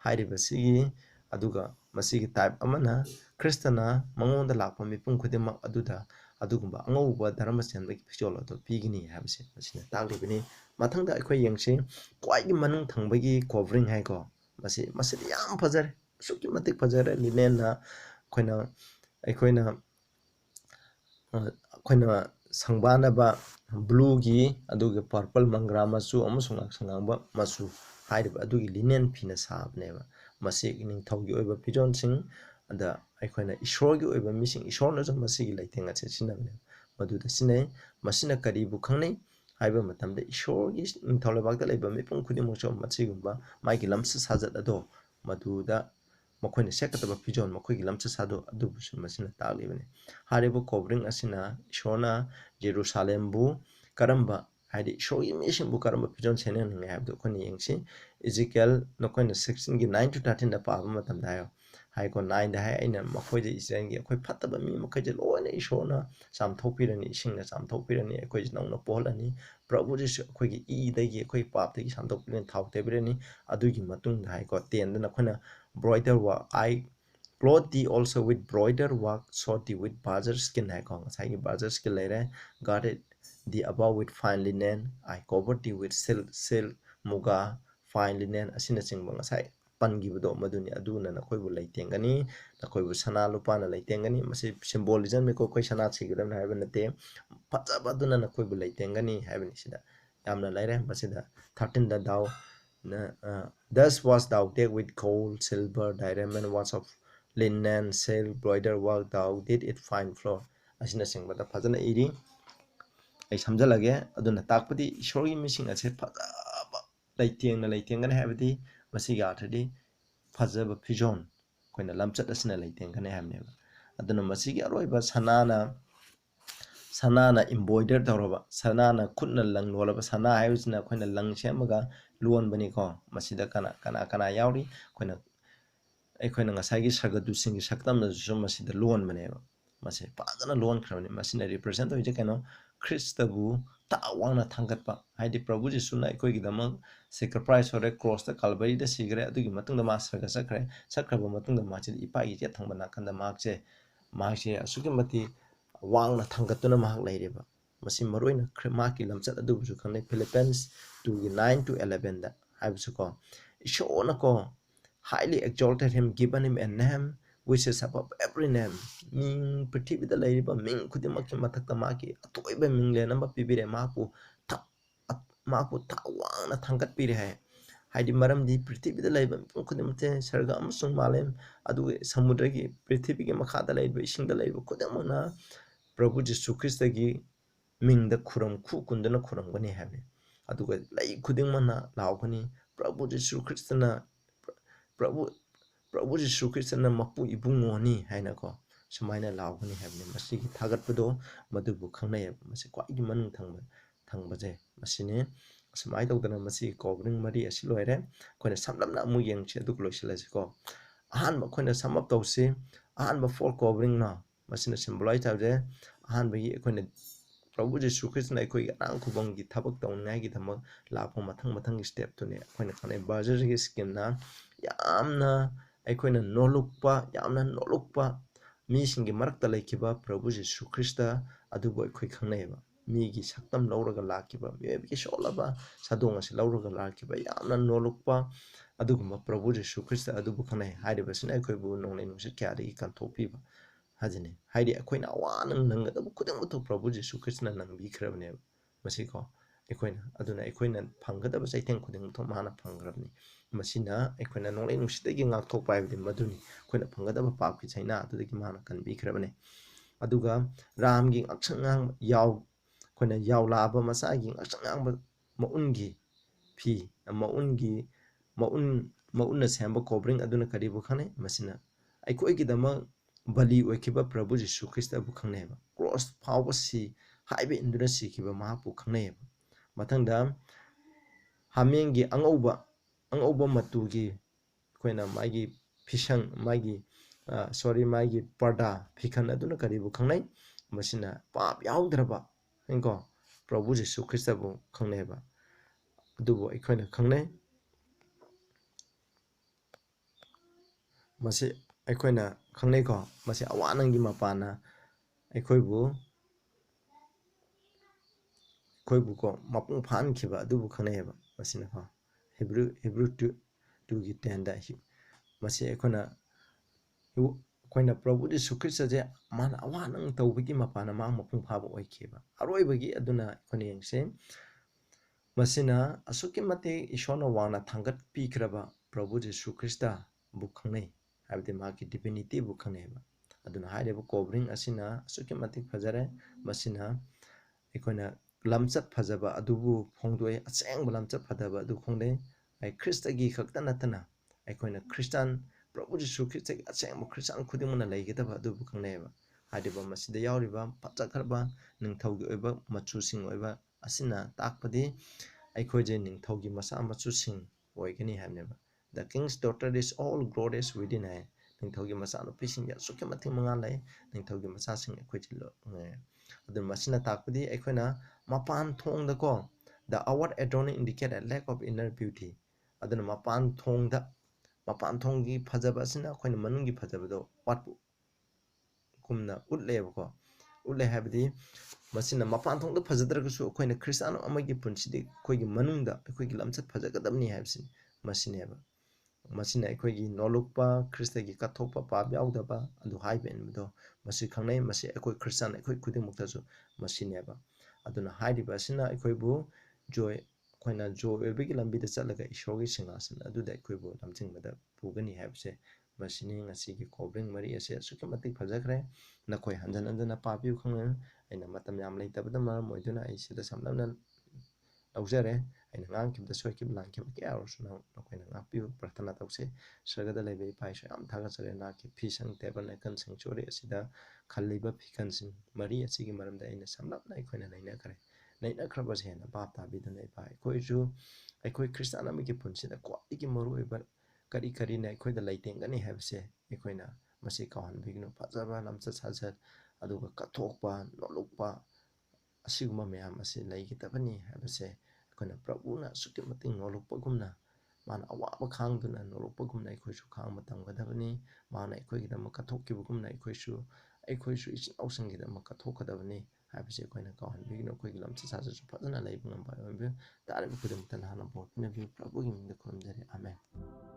ꯍꯥꯏꯔꯤꯕꯁꯤꯒꯤ ꯑꯗꯨꯒ ꯃꯁꯤꯒꯤ ꯇꯥꯏꯞ ꯑꯃꯅ ꯈ꯭ꯔꯤꯁꯇꯅ ꯃꯉꯣꯟꯗ ꯂꯥꯛꯄ ꯃꯤꯄꯨꯝ ꯈꯨꯗꯤꯡꯃꯛ ꯑꯗꯨꯗ ꯑꯗꯨꯒꯨꯝꯕ ꯑꯉꯧꯕ ꯙꯔꯃ ꯆꯦꯟꯕꯒꯤ ꯐꯤꯖꯣꯜ ꯑꯗꯨ ꯄꯤꯒꯅꯤ ꯍꯥꯏꯕꯁꯦ ꯃꯁꯤꯅ ꯇꯥꯛꯂꯤꯕꯅꯤ ꯃꯊꯪꯗ ꯑꯩꯈꯣꯏ ꯌꯦꯡꯁꯤ ꯈ꯭ꯋꯥꯏꯒꯤ ꯃꯅꯨꯡ ꯊꯪꯕꯒꯤ ꯀꯣꯚꯔꯤꯡ ꯍꯥꯏꯀꯣ ꯃꯁꯤꯗꯤ ꯌꯥꯝ ꯐꯖꯔꯦ ꯑꯁꯨꯛꯀꯤ ꯃꯇꯤꯛ ꯐꯖꯔꯦ ꯂꯤꯅꯦꯟꯅ ꯑꯩꯈꯣꯏꯅ ꯁꯪꯕꯥꯅꯕ ꯕ꯭ꯂꯨꯒꯤ ꯑꯗꯨꯒ ꯄꯔꯄꯜ ꯃꯪꯒ꯭ꯔꯥ ꯃꯆꯨ ꯑꯃꯁꯨꯡ ꯉꯥꯛꯁꯪ ꯉꯥꯡꯕ ꯃꯆꯨ ꯍꯥꯏꯔꯤꯕ ꯑꯗꯨꯒꯤ ꯂꯤꯅꯦꯟ ꯐꯤꯅ ꯁꯥꯕꯅꯦꯕ ꯃꯁꯤ ꯅꯤꯡꯊꯧꯒꯤ ꯑꯣꯏꯕ ꯐꯤꯖꯣꯜꯁꯤꯡ ꯑꯗ ꯑꯩꯈꯣꯏꯅ ꯏꯁꯣꯔꯒꯤ ꯑꯣꯏꯕ ꯃꯤꯁꯤꯡ ꯏꯁꯣꯔꯅꯁꯨ ꯃꯁꯤꯒꯤ ꯂꯩꯇꯦꯡ ꯑꯁꯤ ꯁꯤꯖꯤꯟꯅꯕꯅꯦꯕ ꯃꯗꯨꯗ ꯁꯤꯖꯤꯟꯅꯩ ꯃꯁꯤꯅ ꯀꯔꯤꯕꯨ ꯈꯪꯅꯩ ꯍꯥꯏꯕ ꯃꯇꯝꯗ ꯏꯁꯣꯔꯒꯤ ꯅꯤꯡꯊꯧ ꯂꯩꯕꯥꯛꯇ ꯂꯩꯕ ꯃꯤꯄꯨꯝ ꯈꯨꯗꯤꯡꯃꯛꯁꯨ ꯃꯁꯤꯒꯨꯝꯕ ꯃꯥꯒꯤ ꯂꯝꯆꯠ ꯁꯥꯖꯠ ꯑꯗꯣ ꯃꯗꯨꯗ ꯃꯈꯣꯏꯅ ꯁꯦꯠꯀꯗꯕ ꯐꯤꯖꯣꯜ ꯃꯈꯣꯏꯒꯤ ꯂꯝꯆꯠ ꯁꯥꯖꯠ ꯑꯗꯨꯕꯨꯁꯨ ꯃꯁꯤꯅ ꯇꯥꯛꯂꯤꯕꯅꯤ ꯍꯥꯏꯔꯤꯕ ꯀꯣꯚꯔꯤꯡ ꯑꯁꯤꯅ ꯏꯁꯣꯔꯅ ꯖꯦꯔꯨꯁꯥꯂꯦꯝꯕꯨ ꯀꯔꯝꯕ ꯍꯥꯏꯗꯤ ꯏꯁꯣꯔꯒꯤ ꯃꯤꯁꯤꯡꯕꯨ ꯀꯔꯝꯕ ꯐꯤꯖꯣꯜ ꯁꯦꯠꯅꯅꯤꯡꯉꯤ ꯍꯥꯏꯕꯗꯨ ꯑꯩꯈꯣꯏꯅ ꯌꯦꯡꯁꯤ ꯏꯖꯤꯀꯦꯜ ꯅꯈꯣꯏꯅ 16ꯒꯤ 9 to 13ꯗ ꯄꯥꯕ ꯃꯇꯝꯗ ꯍꯥꯏꯀꯣ 9ꯗ ꯍꯥꯏ ꯑꯩꯅ ꯃꯈꯣꯏꯗ ꯏꯁꯔꯥꯌꯦꯜꯒꯤ ꯑꯩꯈꯣꯏ ꯐꯠꯇꯕ ꯃꯤ ꯃꯈꯩꯁꯦ ꯂꯣꯏꯅ ꯏꯁꯣꯔꯅ ꯆꯥꯝꯊꯣꯛꯄꯤꯔꯅꯤ ꯏꯁꯤꯡꯅ ꯆꯥꯝꯊꯣꯛꯄꯤꯔꯅꯤ ꯑꯩꯈꯣꯏꯁꯦ ꯅꯧꯅ ꯄꯣꯛꯍꯜꯂꯅꯤ ꯄ꯭ꯔꯚꯨꯖꯤꯁꯨ ꯑꯩꯈꯣꯏꯒꯤ ꯏꯗꯒꯤ ꯑꯩꯈꯣꯏ ꯄꯥꯞꯇꯒꯤ ꯁꯥꯝꯊꯣꯛꯄꯤꯔꯅꯤ ꯊꯥꯎ ꯇꯩꯕꯤꯔꯅꯤ ꯑꯗꯨꯒꯤ ꯃꯇꯨꯡꯗ ꯍꯥꯏꯀꯣ 10ꯗ ꯅꯈꯣꯏꯅ ꯕ꯭ꯔꯣꯏꯗꯔ ꯋꯥꯛ clothe thee also with broider work, shod thee with badger skin haiko ngasai badger skin leire, guarded thee above with fine linen, I covered thee with silk muga fine linen asina chingba ngasai pangibudo maduni aduna nakoibu leitengani nakoibu sana lupana leitengani masi symbolism me ko koi sana chigidam haiba nate fajaba aduna nakoibu leitengani haibani sida yamna leire masida 13 da daw thus was thou decked with gold silver diamond was of linen silk broider work thou did it fine floor asina singbada fajana iri ai samjalage aduna takpadi ishorgi missing ase fajaba leitengana habadi masiga athadi fajaba fijon koina lamchat asina leitengana habneba aduna masigi aroiba sanana embroider tawraba sanana khutna lang lolaba sana haibsina koina lang semaga luon bani ko masida kana yauri koina ꯑꯩꯈꯣꯏꯅ ꯉꯁꯥꯏꯒꯤ ꯁꯔꯒꯗꯨꯁꯤꯡꯒꯤ ꯁꯛꯇꯝꯅꯁꯨ ꯃꯁꯤꯗ ꯂꯣꯟꯕꯅꯦꯕ ꯃꯁꯤ ꯐꯖꯅ ꯂꯣꯟꯈ꯭ꯔꯕꯅꯤ ꯃꯁꯤꯅ represent ꯇꯧꯔꯤꯁꯦ ꯀꯩꯅꯣ ꯈ꯭ꯔꯤꯁꯇꯕꯨ ꯊꯥꯛ ꯋꯥꯡꯅ ꯊꯥꯡꯒꯠꯄ ꯍꯥꯏꯗꯤ ꯄ꯭ꯔꯚꯨ ꯖꯤꯁꯨꯅ ꯑꯩꯈꯣꯏꯒꯤꯗꯃꯛ ꯁꯦꯀ꯭ꯔꯤꯐꯥꯏꯁ ꯑꯣꯏꯔꯦ ꯀ꯭ꯔꯣꯁꯇ ꯀꯥꯜꯚꯔꯤꯗ ꯁꯤꯈ꯭ꯔꯦ ꯑꯗꯨꯒꯤ ꯃꯇꯨꯡꯗ ꯃꯥ ꯁꯔꯒ ꯆꯠꯈ꯭ꯔꯕ ꯃꯇꯨꯡꯗ ꯃꯥꯁꯤꯗ ꯏꯄꯥꯒꯤ ꯌꯦꯠ ꯊꯪꯕ ꯅꯥꯀꯟꯗ ꯃꯍꯥꯛꯁꯦ ꯑꯁꯨꯛꯀꯤ ꯃꯇꯤꯛ ꯋꯥꯡꯅ ꯊꯥꯡꯒꯠꯇꯨꯅ ꯃꯍꯥꯛ ꯂꯩꯔꯦꯕ ꯃꯁꯤ ꯃꯔꯨꯑꯣꯏꯅ ꯃꯍꯥꯛꯀꯤ ꯂꯝꯆꯠ ꯑꯗꯨꯕꯨꯁꯨ ꯈꯪꯅꯩ Philippines 2ꯒꯤ 9 to 11ꯗ ꯍꯥꯏꯕꯁꯨꯀꯣ ꯏꯁꯣꯔꯅꯀꯣ highly exalted him, given him a name which is above every name. Ming prithibida lairiba ming khudimaki mathakta maki atoiba ming lenamba pibire maku thawangna thangat pire hai haidi maramdi prithibida laiba khudimate sarga amasung malem adu samudragi prithibigi makhada laiba isingda laiba khudamana prabhu jisu christ gi mingda khuram khu kundana khuram gani habi aduga lai khudimana laugani prabhu jisu christ na Prabhu Jishu ख्रिस्टना मपु इबुंगोनी हाइनाको सुमाइना लाउगनी हाबने मसिगी थागतपदो मदुबु खंगनाय मसि क्वाइगी मनुंग थंगबजे मसिने सुमाइ तौदना मसि covering मरी असि लोइरे खोइना समलमना अमु यंगसे अदुक लोइसलासिको अहानबा खोइना sum up तौसि अहानबा four covering ना मसिना symbolize ताबजे अहानबगी खोइना प्रभु जीशु ख्रिस्टना अखोइगी अनांग खुबंगी थबक तौनाइगी धमक लापो मथंग step तुने खोइना खने बाजरगी skin ना यामना ꯑꯩꯈꯣꯏꯅ ꯌꯥꯝꯅ ꯅꯣꯂꯨꯛꯄ ꯃꯤꯁꯤꯡꯒꯤ ꯃꯔꯛꯇ ꯂꯩꯈꯤꯕ ꯄ꯭ꯔꯚꯨ ꯖꯤꯁꯨ ꯈ꯭ꯔꯤꯁꯇ ꯑꯗꯨꯕꯨ ꯑꯩꯈꯣꯏ ꯈꯪꯅꯩꯕ ꯃꯤꯒꯤ ꯁꯛꯇꯝ ꯂꯧꯔꯒ ꯂꯥꯛꯈꯤꯕ ꯃꯤꯑꯣꯏꯕꯒꯤ ꯁꯣꯜꯂꯕ ꯁꯥꯗꯣꯡ ꯑꯁꯤ ꯂꯧꯔꯒ ꯂꯥꯛꯈꯤꯕ ꯌꯥꯝꯅ ꯅꯣꯂꯨꯛꯄ ꯑꯗꯨꯒꯨꯝꯕ ꯄ꯭ꯔꯚꯨ ꯖꯤꯁꯨ ꯈ꯭ꯔꯤꯁꯇ ꯑꯗꯨꯕꯨ ꯈꯪꯅꯩ ꯍꯥꯏꯔꯤꯕꯁꯤꯅ ꯑꯩꯈꯣꯏꯕꯨ ꯅꯣꯡꯂꯩ ꯅꯨꯡꯁꯤꯠ ꯀꯌꯥꯗꯒꯤ ꯀꯟꯊꯣꯛꯄꯤꯕ ꯍꯥꯏꯖꯅꯤ ꯍꯥꯏꯗꯤ ꯑꯩꯈꯣꯏꯅ ꯑꯋꯥꯅ ꯅꯪꯒꯗꯕ ꯈꯨꯗꯤꯡꯃꯛꯇꯣ ꯄ꯭ꯔꯚꯨ ꯖꯤꯁꯨ ꯈ꯭ꯔꯤꯁꯇꯅ ꯅꯪꯕꯤꯈ꯭ꯔꯕꯅꯦꯕ ꯃꯁꯤꯀꯣ ꯑꯗꯨꯅ ꯑꯩꯈꯣꯏꯅ ꯐꯪꯒꯗꯕ ꯆꯩꯊꯦꯡ ꯈꯨꯗꯤꯡꯃꯛꯇꯣ ꯃꯥꯅ ꯐꯪꯈ꯭ꯔꯕꯅꯤ ꯃꯁꯤꯅ ꯑꯩꯈꯣꯏꯅ ꯅꯣꯡꯂꯩ ꯅꯨꯡꯁꯤꯠꯇꯒꯤ ꯉꯥꯛꯊꯣꯛꯄ ꯍꯥꯏꯕꯗꯤ ꯃꯗꯨꯅꯤ ꯑꯩꯈꯣꯏꯅ ꯐꯪꯒꯗꯕ ꯄꯥꯞꯀꯤ ꯆꯩꯅꯥ ꯑꯗꯨꯗꯒꯤ ꯃꯥꯅ ꯀꯟꯕꯤꯈ꯭ꯔꯕꯅꯤ ꯑꯗꯨꯒ ꯔꯥꯝꯒꯤ ꯉꯛꯁꯪ ꯉꯥꯡꯕ ꯑꯩꯈꯣꯏꯅ ꯌꯥꯎꯂꯥꯕ ꯃꯆꯥꯒꯤ ꯉꯛꯁꯪ ꯉꯥꯡꯕ ꯃꯎꯟꯒꯤ ꯐꯤ ꯃꯎꯟꯅ ꯁꯦꯝꯕ ꯀꯣꯕꯔꯤꯡ ꯑꯗꯨꯅ ꯀꯔꯤꯕꯨ ꯈꯪꯅꯩ ꯃꯁꯤꯅ ꯑꯩꯈꯣꯏꯒꯤꯗꯃꯛ ꯕꯂꯤ ꯑꯣꯏꯈꯤꯕ ꯄ꯭ꯔꯚꯨ ꯖꯤꯁꯨ ꯈ꯭ꯔꯤꯁꯇꯕꯨ ꯈꯪꯅꯩꯕ ꯀ꯭ꯔꯣꯁ ꯐꯥꯎꯕ ꯍꯥꯏꯕ ꯏꯟꯗꯨꯅ ꯁꯤꯈꯤꯕ ꯃꯍꯥꯛꯄꯨ ꯈꯪꯅꯩꯕ ꯃꯊꯪꯗ ꯍꯥꯃꯦꯡꯒꯤ ꯑꯉꯧꯕ ꯃꯇꯨꯒꯤ ꯑꯩꯈꯣꯏꯅ ꯃꯥꯒꯤ ꯐꯤꯁꯪ ꯃꯥꯒꯤ ꯄꯔꯗꯥ ꯐꯤꯈꯟ ꯑꯗꯨꯅ ꯀꯔꯤꯕꯨ ꯈꯪꯅꯩ ꯃꯁꯤꯅ ꯄꯥꯞ ꯌꯥꯎꯗ꯭ꯔꯕ ꯀꯣ प्रभु जीशु ख्रिस्टबु खंगनेबा अदुबु अखोइना खंगने मसे अखोइना खंगने को मसे अवानंगी मपाना अखोइबु को मपुंग फानखिबा अदुबु खंगनेबा मसिना को हिब्रू 2 की 10 दा मसे अखोइना अखोइना प्रभु जीशु ख्रिस्ट जे मान अवानंग तौबगी मपाना मा मपुंग फाबा ओइखिबा अरोइबगी अदुना अखोइना यंगसे मसिना असुकी मते ईश्वरना वाना थांगत पीखरबा प्रभु जीशु ख्रिस्टा बु खंगनै हाबदे माकी डिविनिटी बु खंगनेबा अदुना हाइरेबा कोबरिंग असिना असुकी मते फजरे मसिना अखोइना लमचत फजबा अदुबु फोंदोय असेंग लमचत फदबा अदु खोंदे आई ख्रिस्टगी खक्ता नतना अखोइना ख्रिस्टान प्रभु जीशु ख्रिस्ट असेंग ख्रिस्टान खुदिमना लैगदबा अदुबु खंगनेबा हाइरेबा मसिदा यावरिबा फजखरबा निंगथौगी ओइबा मचुसिंग ओइबा असिना ताकपदि अखोइजे निंगथौगी मसा मचुसिंग ओइगनी हाबनेबा the king's daughter is all glorious within है निंगथौगी मसा नुपिसिंग असुके मथि मंगा लै निंगथौगी मसा सिंग अखोइजे अदु मसिना ताकपदि अखोइना मपान थोंगदको the outer adorning indicate a lack of inner beauty अदुना मपान थोंगी फजबा असिना अखोइना मनुंगी फजबदो वाटपु कुमना उटलेबको उटले हाबदि मसिना मपान थोंगद फजदरगसु अखोइना ख्रिस्तानो अमगी पुंसिदि अखोइगी मनुंगदा अखोइगी लमचत फजगदबनी हाबसिन मसिनेबा मसिना अखोइगी नोलुकपा ख्रिस्तागी कथोपा पाप यावदबा अदु हाइबेनबदो मसि खंगनै मसि अखोइ ख्रिस्तान अखोइ खुदिमुक्तसु मसिनेबा अदुना हाइदिबा असिना अखोइबु जॉय अखोइना जॉय ओइबगी लंबिदा चलगा ईश्वरगी सिंहासन अदुदा अखोइबु लमचिंगबदा पुगनी हाबसे मसिनि ngasiगी कोबरिंग मरी असे असुके मतिक फजखरे नखोइ हंजन हंजन पापिउ खंगन अइना मतम याम लैतबदा मरम ओइदुना अइसिदा समलमना लौजरे अइना ngang सोइकिब लांकिब क्यारसुना नखोइना ngakपिउ प्रार्थना तौसे स्वर्गदा लैबे पाइसो याम थागचरे नाकि फिसंग टेबरनेकल सेंक्चुअरी असिदा खल्लिबा फिखनसिंग मरी असिगी मरमदा अइना समलमना अखोइना नैनाखरबसे हेना बाप ताबिदुना इपा अखोइ ख्रिस्तान अमगी पुंसिदा क्वालिगी मरुइबा करी करीना अखोइदा लैतेंगनी हाबसे अखोइना मसि काहनबिगनु फजबा लमचत साजत अदुगा कथोकपा नोलुकपा असिगुमा मयाम असे लैगितबनी हाबसे अखोइना प्रभुना सुके मतिंग नोलुकपगुमना मान अवाबा खांगदुना नोलुकपगुमना अखोइसु खांग तंगदबनी मान अखोइगिदम कथोकिबगुमना अखोइसु इचिन औसंगिदम कथोकदबनी हाबसे अखोइना काहनबिगनु अखोइगी लमचत साजत फजना लैबंगम बायबे तारे खुदम तनहाना बोटने भी प्रभुगी मिंद खुरमजरे आमेन।